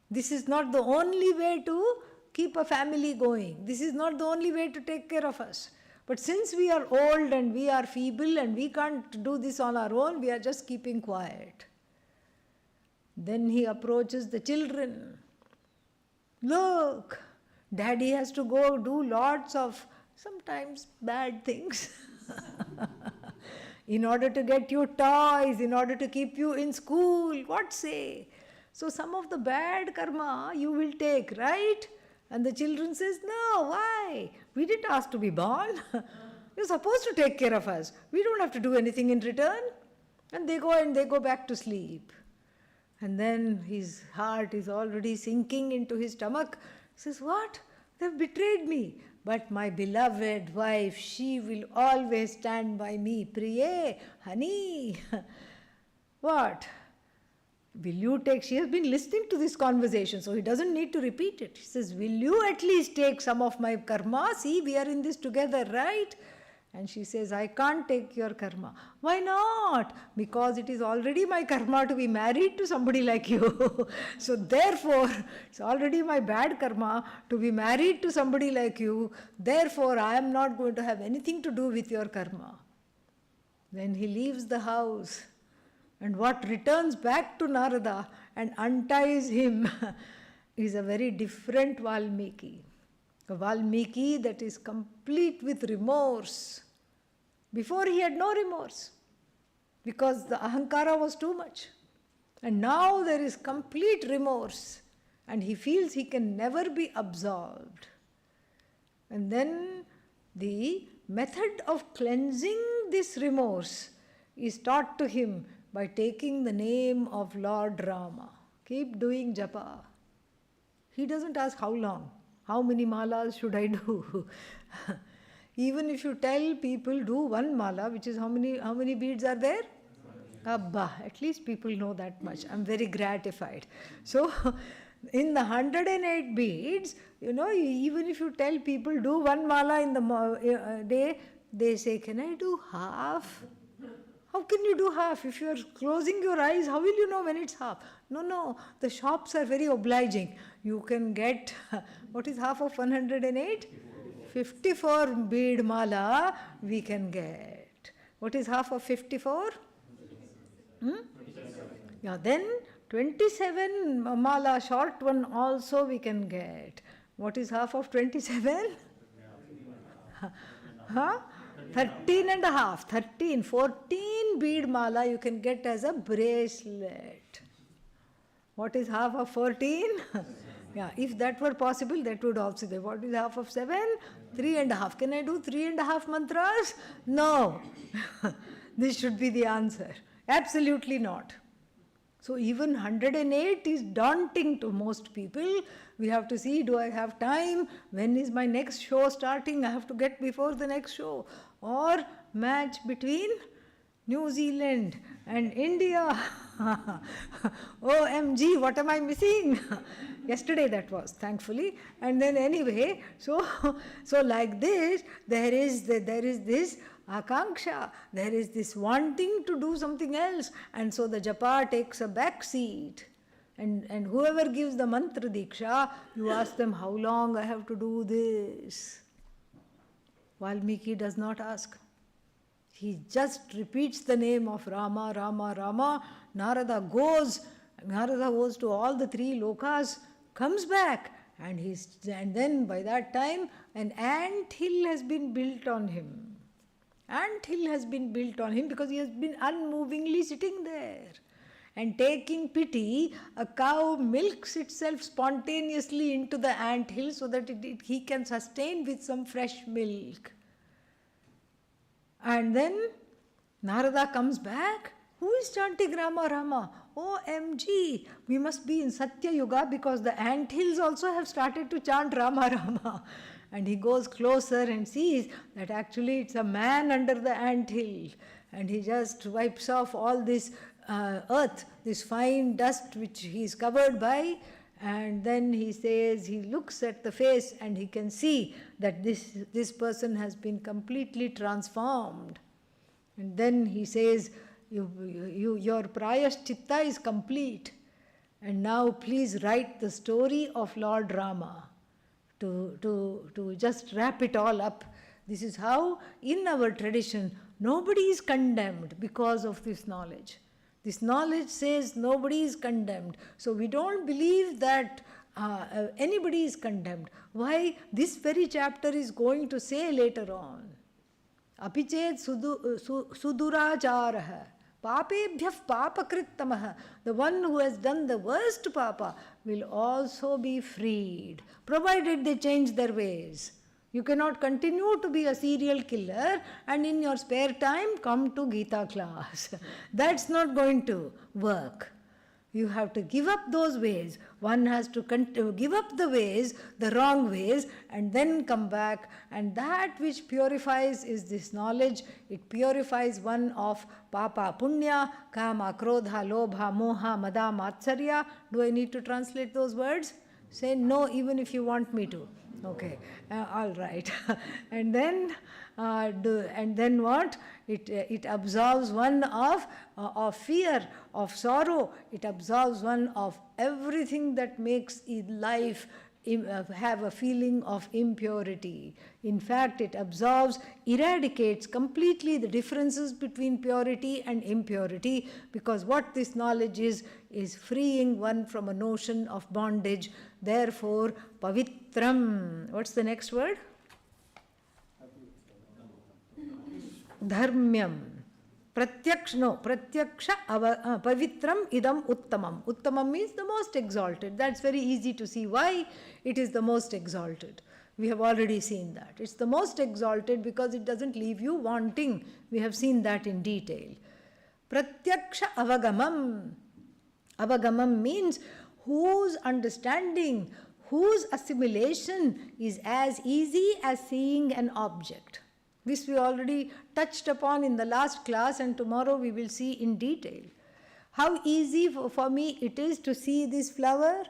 [SPEAKER 1] This is not the only way to keep a family going. This is not the only way to take care of us. But since we are old and we are feeble and we can't do this on our own, we are just keeping quiet. Then he approaches the children. Look, daddy has to go do lots of sometimes bad things in order to get you toys, in order to keep you in school. What say? So some of the bad karma you will take, right? And the children says, no, why? We didn't ask to be born. You're supposed to take care of us. We don't have to do anything in return. And they go back to sleep. And then his heart is already sinking into his stomach. He says, what? They've betrayed me. But my beloved wife, she will always stand by me. Priye, honey. What? Will you take, she has been listening to this conversation, so he doesn't need to repeat it. He says, will you at least take some of my karma? See, we are in this together, right? And she says, I can't take your karma. Why not? Because it is already my karma to be married to somebody like you. So therefore, it's already my bad karma to be married to somebody like you. Therefore, I am not going to have anything to do with your karma. Then he leaves the house. And what returns back to Narada and unties him is a very different Valmiki. A Valmiki that is complete with remorse. Before he had no remorse because the ahankara was too much. And now there is complete remorse and he feels he can never be absolved. And then the method of cleansing this remorse is taught to him by taking the name of Lord Rama. Keep doing japa. He doesn't ask how long, how many malas should I do. Even if you tell people do one mala, which is how many beads are there? Abba, at least people know that much. I'm very gratified. So in the 108 beads, even if you tell people do one mala in the day, they say, can I do half? How can you do half? If you are closing your eyes, how will you know when it's half? No, the shops are very obliging. You can get, what is half of 108? 54 bead mala we can get. What is half of 54? Yeah, then 27 mala, short one also we can get. What is half of 27? 13 and a half, 14 bead mala you can get as a bracelet. What is half of 14? Yeah, if that were possible, that would also be. What is half of 7? 3 and a half. Can I do 3 and a half mantras? No. This should be the answer. Absolutely not. So even 108 is daunting to most people. We have to see, do I have time? When is my next show starting? I have to get before the next show. Or match between New Zealand and India. OMG, what am I missing? Yesterday that was, thankfully. And then anyway, so like this, there is this akanksha, there is this wanting to do something else. And so the japa takes a back seat. And whoever gives the mantra diksha, you ask them, how long I have to do this? Valmiki does not ask. He just repeats the name of Rama, Rama, Rama. Narada goes to all the 3 lokas, comes back, and then by that time an ant hill has been built on him. Ant hill has been built on him because he has been unmovingly sitting there. And taking pity, a cow milks itself spontaneously into the ant hill so that he can sustain with some fresh milk. And then Narada comes back. Who is chanting Rama, Rama? OMG, we must be in Satya Yuga because the ant hills also have started to chant Rama, Rama. And he goes closer and sees that actually it's a man under the ant hill. And he just wipes off all this earth, this fine dust which he is covered by. And then he says, he looks at the face and he can see that this person has been completely transformed. And then he says, your prayashchitta is complete. And now please write the story of Lord Rama to just wrap it all up. This is how, in our tradition, nobody is condemned because of this knowledge. This knowledge says nobody is condemned. So we don't believe that anybody is condemned. Why? This very chapter is going to say later on. Apichet suduracharaha. Papebhyah papakrittamah. The one who has done the worst papa will also be freed, provided they change their ways. You cannot continue to be a serial killer and in your spare time come to Gita class. That's not going to work. You have to give up those ways. One has to give up the ways, the wrong ways, and then come back. And that which purifies is this knowledge. It purifies one of papa, punya, kama, krodha, lobha, moha, mada, matsarya. Do I need to translate those words? Say no, even if you want me to. Okay, all right. And then what? It absolves one of fear, of sorrow. It absolves one of everything that makes life have a feeling of impurity. In fact, it eradicates completely the differences between purity and impurity, because what this knowledge is freeing one from a notion of bondage. Therefore, pavitram. What's the next word? Dharmyam. Pratyaksha pavitram idam uttamam. Uttamam means the most exalted. That's very easy to see why it is the most exalted. We have already seen that. It's the most exalted because it doesn't leave you wanting. We have seen that in detail. Pratyaksha avagamam. Avagamam means whose understanding, whose assimilation is as easy as seeing an object. This we already touched upon in the last class, and tomorrow we will see in detail. How easy for me it is to see this flower.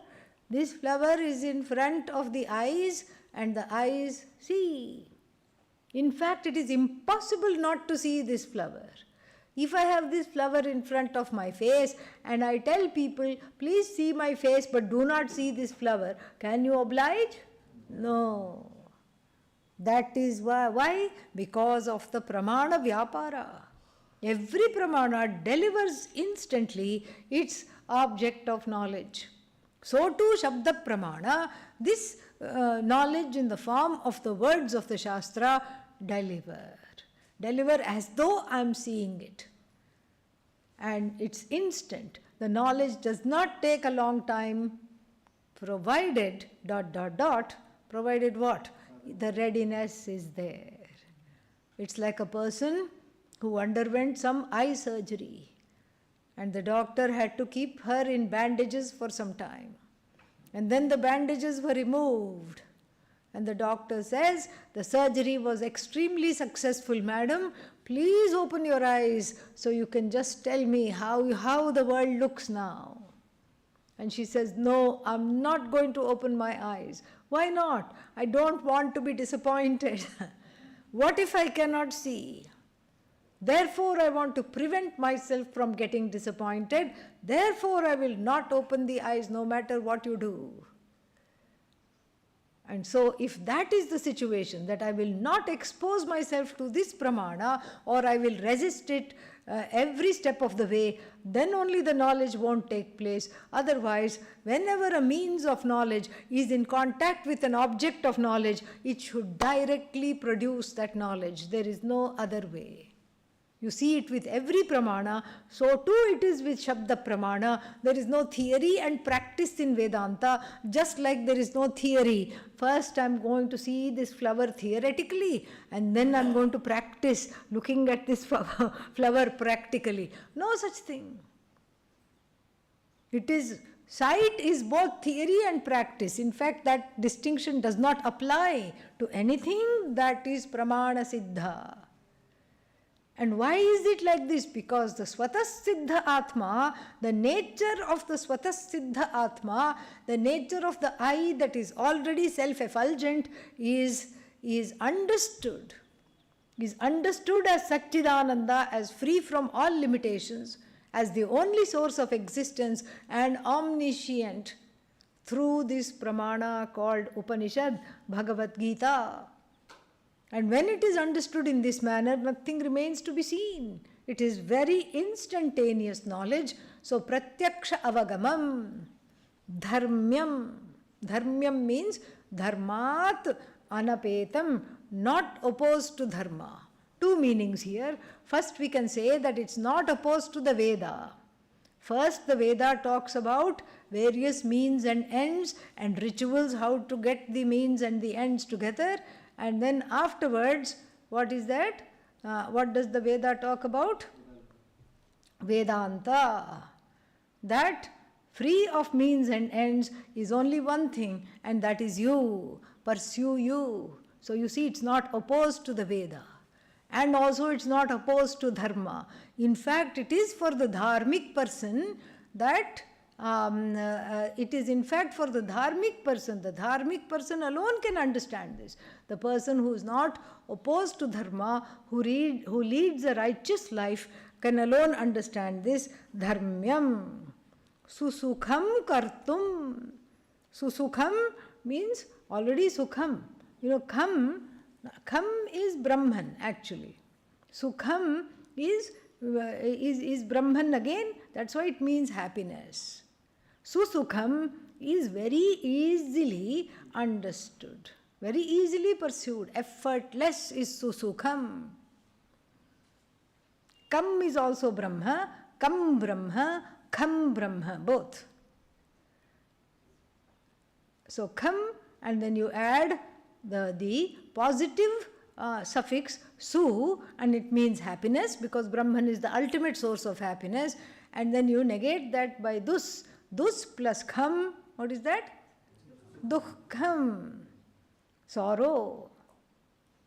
[SPEAKER 1] This flower is in front of the eyes and the eyes see. In fact, it is impossible not to see this flower. If I have this flower in front of my face and I tell people, please see my face but do not see this flower, can you oblige? No. That is why? Because of the pramana vyapara. Every pramana delivers instantly its object of knowledge. So too Shabda pramana, this knowledge in the form of the words of the Shastra deliver as though I am seeing it. And it's instant. The knowledge does not take a long time, provided ... provided what? The readiness is there. It's like a person who underwent some eye surgery and the doctor had to keep her in bandages for some time. And then the bandages were removed. And the doctor says, the surgery was extremely successful, madam. Please open your eyes so you can just tell me how the world looks now. And she says, no, I'm not going to open my eyes. Why not? I don't want to be disappointed. What if I cannot see? Therefore, I want to prevent myself from getting disappointed. Therefore, I will not open the eyes no matter what you do. And so if that is the situation, that I will not expose myself to this pramana, or I will resist it every step of the way, then only the knowledge won't take place. Otherwise, whenever a means of knowledge is in contact with an object of knowledge, it should directly produce that knowledge. There is no other way. You see it with every pramana, so too it is with Shabda pramana. There is no theory and practice in Vedanta, just like there is no theory. First I am going to see this flower theoretically, and then I am going to practice looking at this flower practically. No such thing. Sight is both theory and practice. In fact, that distinction does not apply to anything that is pramana siddha. And why is it like this? Because the Svatasiddha Atma, the nature of the Svatasiddha Atma, the nature of the I that is already self-effulgent is understood. Is understood as Satchidananda, as free from all limitations, as the only source of existence and omniscient through this pramana called Upanishad, Bhagavad Gita. And when it is understood in this manner, nothing remains to be seen. It is very instantaneous knowledge. So, pratyaksha avagamam, dharmyam. Dharmyam means dharmat anapetam, not opposed to dharma. Two meanings here. First, we can say that it's not opposed to the Veda. First, the Veda talks about various means and ends and rituals, how to get the means and the ends together. And then afterwards, what is that? What does the Veda talk about? Vedanta. That free of means and ends is only one thing, and that is you. Pursue you. So you see, it's not opposed to the Veda. And also it's not opposed to dharma. In fact, it is for the dharmic person that it is in fact for the dharmic person. The dharmic person alone can understand this. The person who is not opposed to dharma, who leads a righteous life, can alone understand this. Dharmyam. Susukham kartum. Susukham means already sukham. Kham is Brahman actually. Sukham is Brahman again. That's why it means happiness. Susukham is very easily understood, very easily pursued. Effortless is Susukham. Kam is also Brahma, Kam Brahma, Kham Brahma, both. So Kham, and then you add the positive suffix su, and it means happiness, because Brahman is the ultimate source of happiness. And then you negate that by dus. Dus plus kham, what is that? Dukkham, sorrow.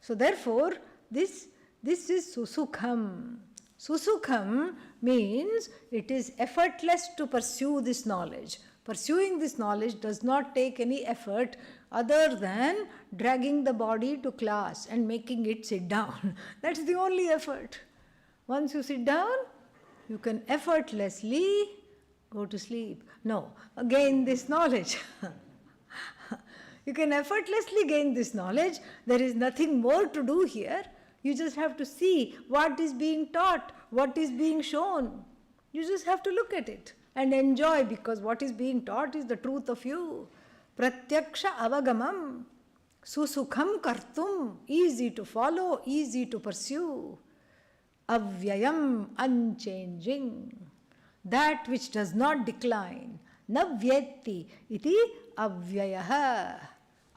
[SPEAKER 1] So therefore, this is susukham. Susukham means it is effortless to pursue this knowledge. Pursuing this knowledge does not take any effort other than dragging the body to class and making it sit down. That's the only effort. Once you sit down, you can effortlessly go to sleep. No, gain this knowledge. You can effortlessly gain this knowledge. There is nothing more to do here. You just have to see what is being taught, what is being shown. You just have to look at it and enjoy, because what is being taught is the truth of you. Pratyaksha avagamam, susukham kartum, easy to follow, easy to pursue. Avyayam, unchanging, that which does not decline. Navyeti iti avyayaha.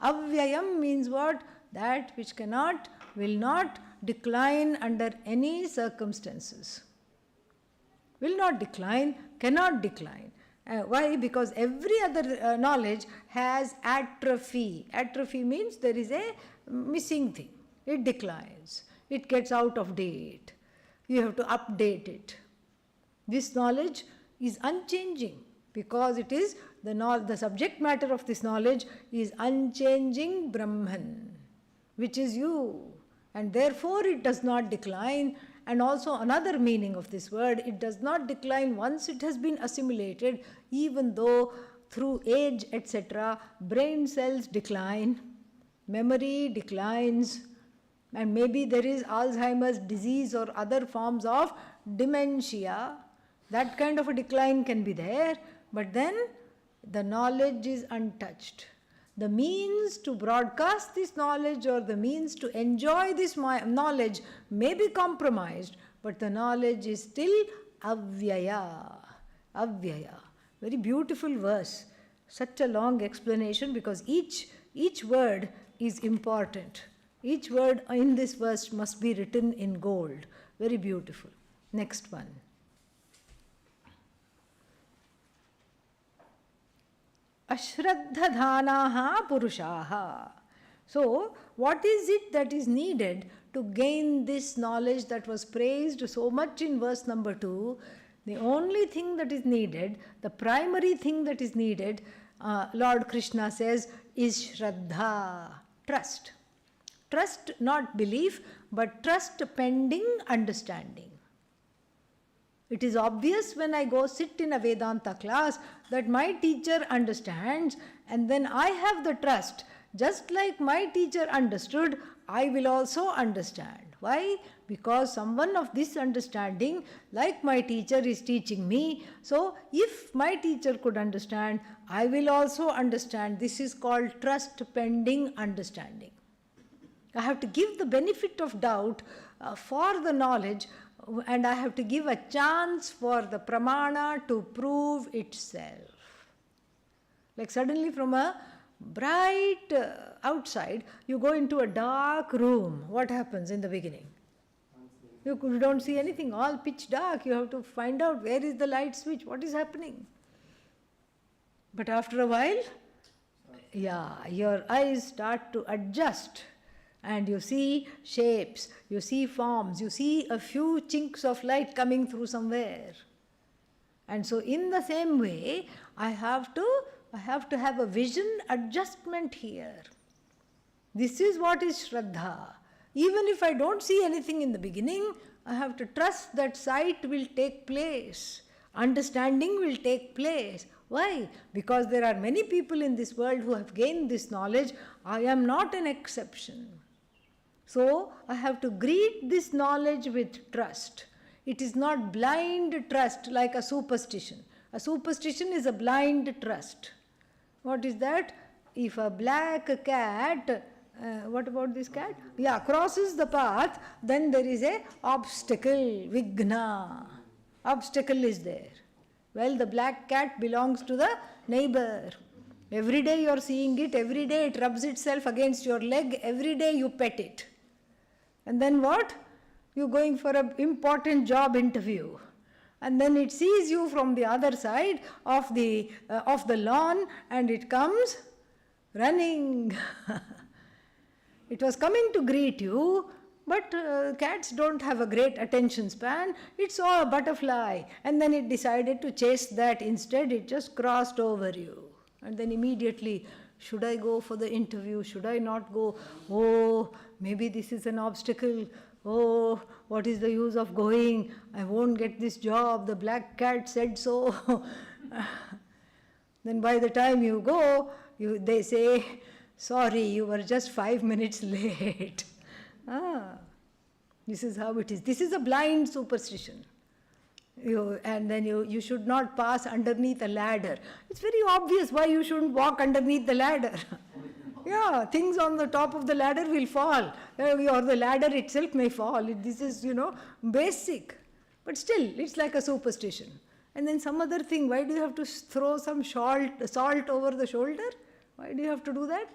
[SPEAKER 1] Avyayam means what? That which will not decline under any circumstances. Will not decline, cannot decline. Why? Because every other knowledge has atrophy. Atrophy means there is a missing thing. It declines. It gets out of date. You have to update it. This knowledge is unchanging, because it is the subject matter of this knowledge is unchanging Brahman, which is you. And therefore it does not decline. And also another meaning of this word, it does not decline once it has been assimilated, even though through age, etc., brain cells decline. memory declines, and maybe there is Alzheimer's disease or other forms of dementia. That kind of a decline can be there, but then the knowledge is untouched. The means to broadcast this knowledge or the means to enjoy this knowledge may be compromised, but the knowledge is still avyaya. Avyaya. Very beautiful verse. Such a long explanation because each word is important. Each word in this verse must be written in gold. Very beautiful. Next one. Ashraddhadhanaha purushaha. So, what is it that is needed to gain this knowledge that was praised so much in verse number 2? The only thing that is needed, the primary thing that is needed, Lord Krishna says, is Shraddha, trust. Trust, not belief, but trust pending understanding. It is obvious when I go sit in a Vedanta class that my teacher understands, and then I have the trust. Just like my teacher understood, I will also understand. Why? Because someone of this understanding, like my teacher, is teaching me. So, if my teacher could understand, I will also understand. This is called trust pending understanding. I have to give the benefit of doubt for the knowledge, and I have to give a chance for the pramana to prove itself. Like suddenly from a bright outside, you go into a dark room. What happens in the beginning? You don't see anything, all pitch dark. You have to find out where is the light switch, what is happening. But after a while, your eyes start to adjust. And you see shapes, you see forms, you see a few chinks of light coming through somewhere. And so in the same way, I have to have a vision adjustment here. This is what is Shraddha. Even if I don't see anything in the beginning, I have to trust that sight will take place. Understanding will take place. Why? Because there are many people in this world who have gained this knowledge. I am not an exception. So, I have to greet this knowledge with trust. It is not blind trust like a superstition. A superstition is a blind trust. What is that? If a black cat, what about this cat? Crosses the path, then there is a obstacle, vigna. Obstacle is there. Well, the black cat belongs to the neighbor. Every day you are seeing it, every day it rubs itself against your leg, every day you pet it. And then what? You're going for an important job interview. And then it sees you from the other side of the lawn and it comes running. It was coming to greet you, but cats don't have a great attention span. It saw a butterfly and then it decided to chase that instead. It just crossed over you. And then immediately, should I go for the interview? Should I not go? Oh, maybe this is an obstacle. Oh, what is the use of going? I won't get this job. The black cat said so. Then by the time you go, they say, sorry, you were just 5 minutes late. This is how it is. This is a blind superstition. And then you should not pass underneath a ladder. It's very obvious why you shouldn't walk underneath the ladder. Things on the top of the ladder will fall, or the ladder itself may fall. This is, basic. But still, it's like a superstition. And then some other thing, why do you have to throw some salt over the shoulder? Why do you have to do that?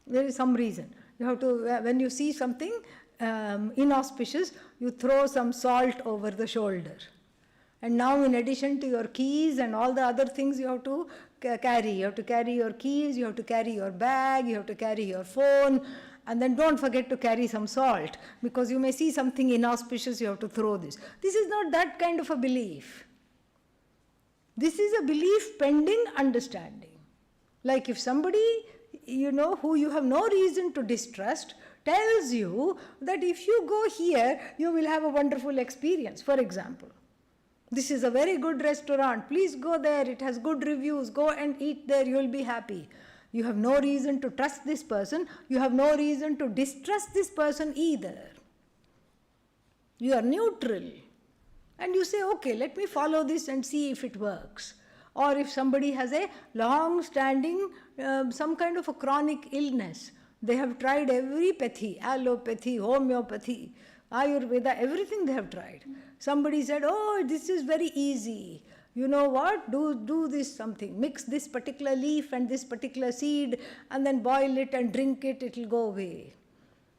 [SPEAKER 1] There is some reason. You have to, when you see something inauspicious, you throw some salt over the shoulder. And now in addition to your keys and all the other things you have to carry. You have to carry your keys, you have to carry your bag, you have to carry your phone, and then don't forget to carry some salt, because you may see something inauspicious, you have to throw this. This is not that kind of a belief. This is a belief pending understanding. Like if somebody, who you have no reason to distrust, tells you that if you go here, you will have a wonderful experience, for example. This is a very good restaurant. Please go there. It has good reviews. Go and eat there. You will be happy. You have no reason to trust this person. You have no reason to distrust this person either. You are neutral. And you say, okay, let me follow this and see if it works. Or if somebody has a long-standing, some kind of a chronic illness, they have tried every pathy, allopathy, homeopathy, Ayurveda, everything they have tried. Somebody said, oh, this is very easy. You know what? Do this something. Mix this particular leaf and this particular seed and then boil it and drink it, it will go away.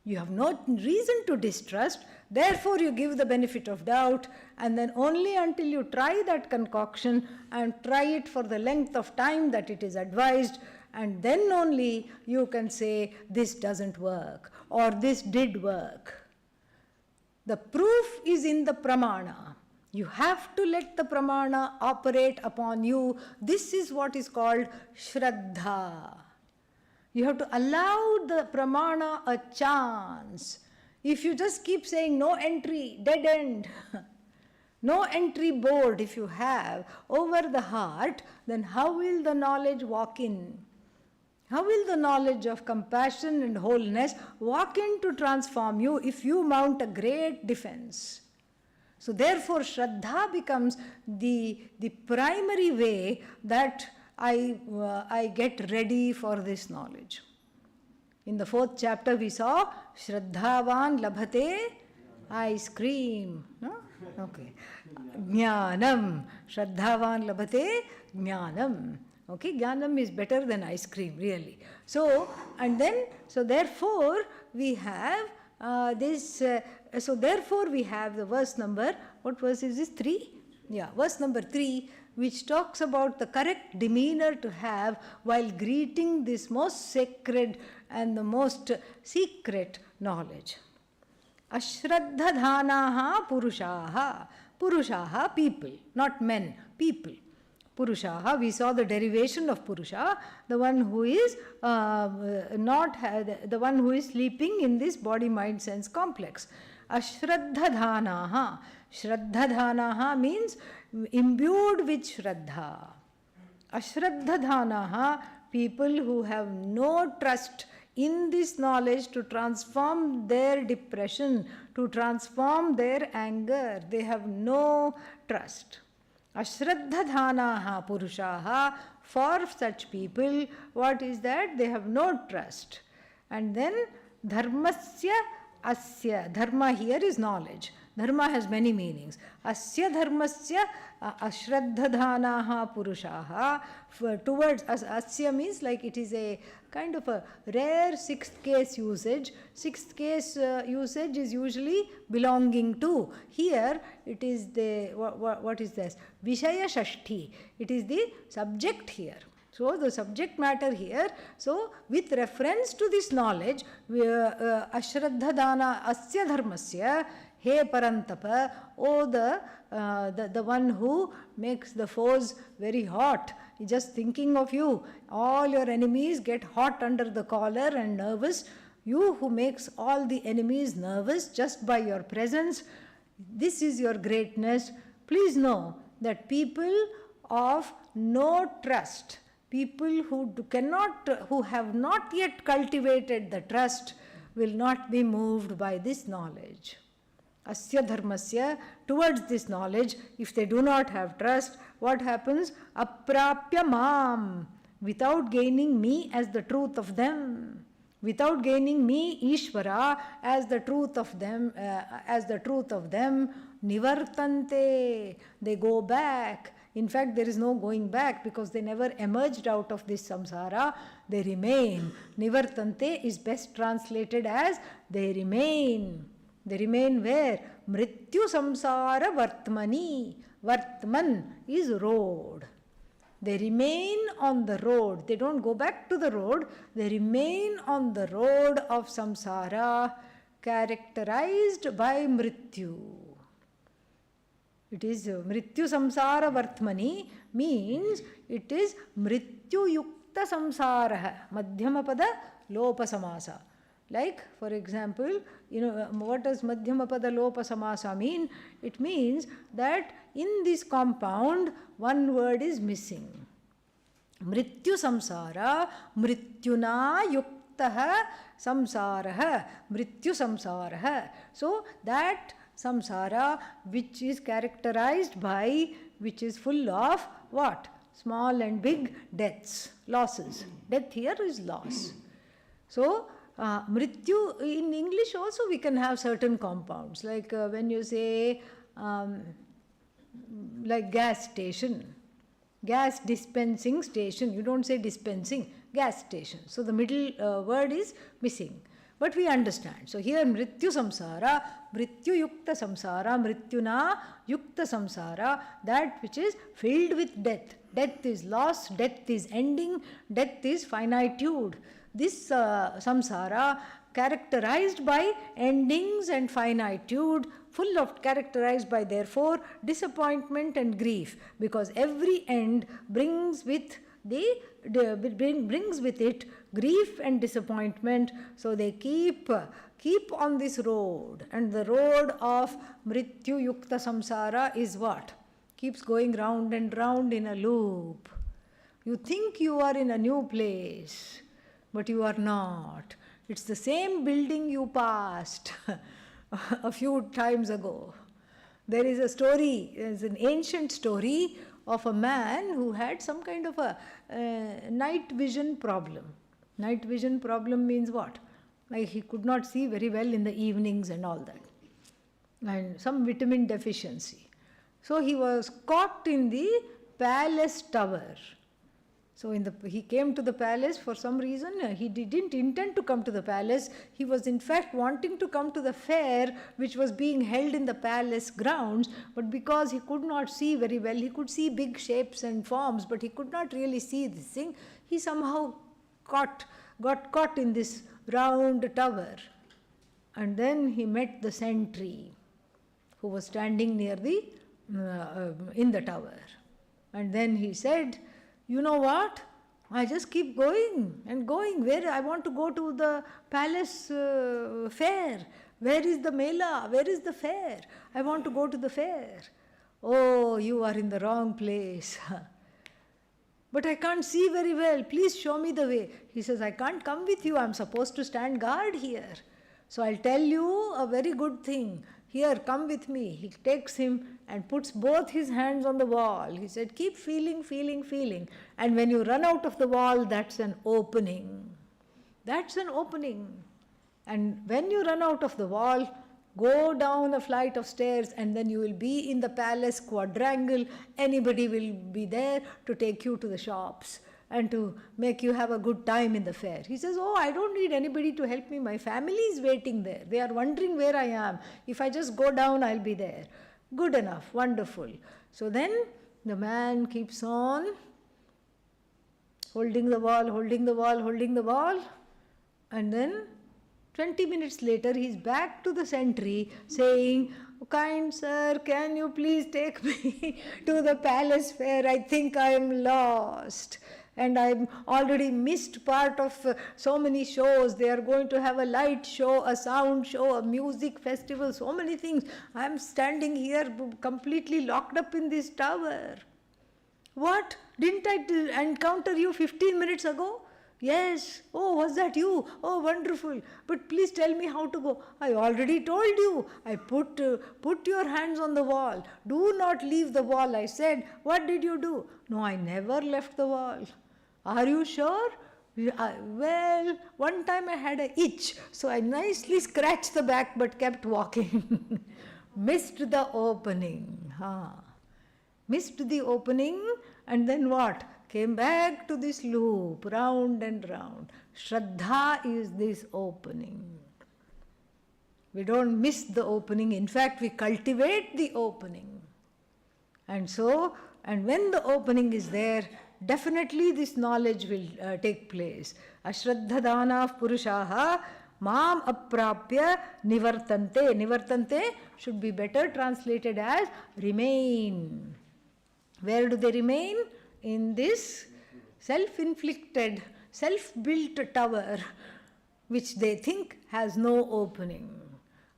[SPEAKER 1] You have no reason to distrust, therefore you give the benefit of doubt, and then only until you try that concoction and try it for the length of time that it is advised, and then only you can say this doesn't work or this did work. The proof is in the pramana. You have to let the pramana operate upon you. This is what is called Shraddha. You have to allow the pramana a chance. If you just keep saying no entry, dead end, no entry board if you have over the heart, then how will the knowledge walk in? How will the knowledge of compassion and wholeness walk in to transform you if you mount a great defense? So therefore Shraddha becomes the primary way that I get ready for this knowledge. In the 4th chapter we saw Shraddhavan labhate ice cream. No? Okay. Jnanam. Shraddhavan labhate jnanam. Okay, jnanam is better than ice cream, really. So therefore we have so therefore we have the verse number, what verse is this? 3? Yeah, verse number 3, which talks about the correct demeanor to have while greeting this most sacred and the most secret knowledge. Ashraddhadhanaha purushaha. Purushaha, people, not men, people. Purushaha, we saw the derivation of Purusha, the one who is the one who is sleeping in this body, mind, sense complex. Ashraddhadhanaha. Shraddhadhanaha means imbued with Shraddha. Ashraddhadhanaha, people who have no trust in this knowledge to transform their depression, to transform their anger. They have no trust. Ashraddhadhanaha purushaha, for such people, what is that? They have no trust. And then dharmasya asya. Dharma here is knowledge. Dharma has many meanings. Asya dharmasya ashraddhadhanaha purushaha. Towards asya means like it is a kind of a rare 6th case usage. 6th case usage is usually belonging to. Here it is the, what is this? Vishaya Shashti. It is the subject here. So the subject matter here, so with reference to this knowledge, ashraddhadana asya dharmasya, he parantapa, oh the one who makes the foes very hot, just thinking of you, all your enemies get hot under the collar and nervous. You who makes all the enemies nervous just by your presence, this is your greatness. Please know that people of no trust, people who have not yet cultivated the trust, will not be moved by this knowledge. Asya dharmasya, towards this knowledge, if they do not have trust, what happens? Aprapya mam, without gaining me as the truth of them, without gaining me Ishvara as the truth of them, nivartante, they go back. In fact, there is no going back because they never emerged out of this samsara. They remain. Nivartante is best translated as they remain. They remain where? Mrityu samsara vartmani. Vartman is road. They remain on the road. They don't go back to the road. They remain on the road of samsara, characterized by mrityu. It is mrityu samsara vartmani means it is mrityu yukta samsara, madhyamapada lopasamasa. Like, for example, what does madhyamapada lopasamasa mean? It means that in this compound, one word is missing. Mrityu samsara, mrityuna yuktaha samsaraha, mrityu samsaraha. So that samsara which is characterized by, which is full of what? Small and big deaths, losses. Death here is loss. So, mrityu, in English also we can have certain compounds, like when you say, like gas station, gas dispensing station, you don't say dispensing, gas station. So, the middle word is missing. But we understand. So, here mrityu samsara, mrityu yukta samsara, mrityuna yukta samsara, that which is filled with death. Death is loss, death is ending, death is finitude. This samsara characterized by endings and finitude, full of characterized by therefore disappointment and grief, because every end brings with brings with it grief and disappointment. So they keep on this road, and the road of mrityu yukta samsara is what? Keeps going round and round in a loop. You think you are in a new place, but you are not. It's the same building you passed a few times ago. There is a story, there's an ancient story of a man who had some kind of a night vision problem. Night vision problem means what? Like he could not see very well in the evenings and all that. And some vitamin deficiency. So he was caught in the palace tower. So he came to the palace for some reason. He didn't intend to come to the palace. He was in fact wanting to come to the fair which was being held in the palace grounds. But because he could not see very well, he could see big shapes and forms, but he could not really see this thing. He somehow got caught in this round tower. And then he met the sentry who was standing near in the tower. And then he said, you know what? I just keep going and going. Where I want to go to the palace fair. Where is the mela? Where is the fair? I want to go to the fair. Oh, you are in the wrong place. But I can't see very well. Please show me the way. He says, I can't come with you. I'm supposed to stand guard here. So I'll tell you a very good thing. Here, come with me. He takes him and puts both his hands on the wall. He said, keep feeling, feeling, feeling. And when you run out of the wall, that's an opening. That's an opening. And when you run out of the wall, go down a flight of stairs and then you will be in the palace quadrangle. Anybody will be there to take you to the shops and to make you have a good time in the fair. He says, oh, I don't need anybody to help me. My family is waiting there. They are wondering where I am. If I just go down, I'll be there. Good enough, wonderful. So then the man keeps on holding the wall, holding the wall, holding the wall. And then 20 minutes later, he's back to the sentry saying, kind sir, can you please take me to the palace fair? I think I am lost. And I've already missed part of so many shows. They are going to have a light show, a sound show, a music festival, so many things. I'm standing here completely locked up in this tower. What? Didn't I encounter you 15 minutes ago? Yes. Oh, was that you? Oh, wonderful. But please tell me how to go. I already told you. I put your hands on the wall. Do not leave the wall, I said. What did you do? No, I never left the wall. Are you sure? Well, one time I had an itch, so I nicely scratched the back but kept walking. Missed the opening. Missed the opening, and then what? Came back to this loop, round and round. Shraddha is this opening. We don't miss the opening. In fact, we cultivate the opening. And when the opening is there, definitely this knowledge will take place. Ashraddhadana purushaha mam aprapya nivartante. Nivartante should be better translated as remain. Where do they remain? In this self-inflicted, self-built tower which they think has no opening.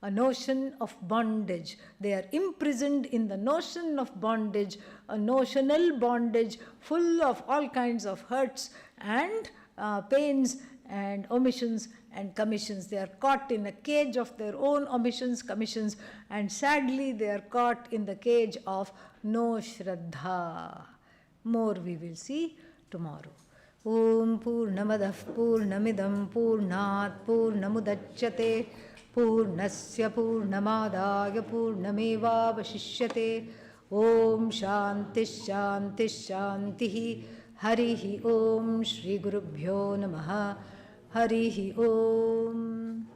[SPEAKER 1] a notion of bondage. They are imprisoned in the notion of bondage, a notional bondage full of all kinds of hurts and pains and omissions and commissions. They are caught in a cage of their own omissions, commissions, and sadly they are caught in the cage of no Shraddha. More we will see tomorrow. Om Purnamadah Purnamidam Purnat Purnamudachyate Purnasya Purnamadaya Purnameva Vashishyate. Om Shanti Shanti Shanti. Harihi Om Shri Gurubhyo Namaha. Harihi Om.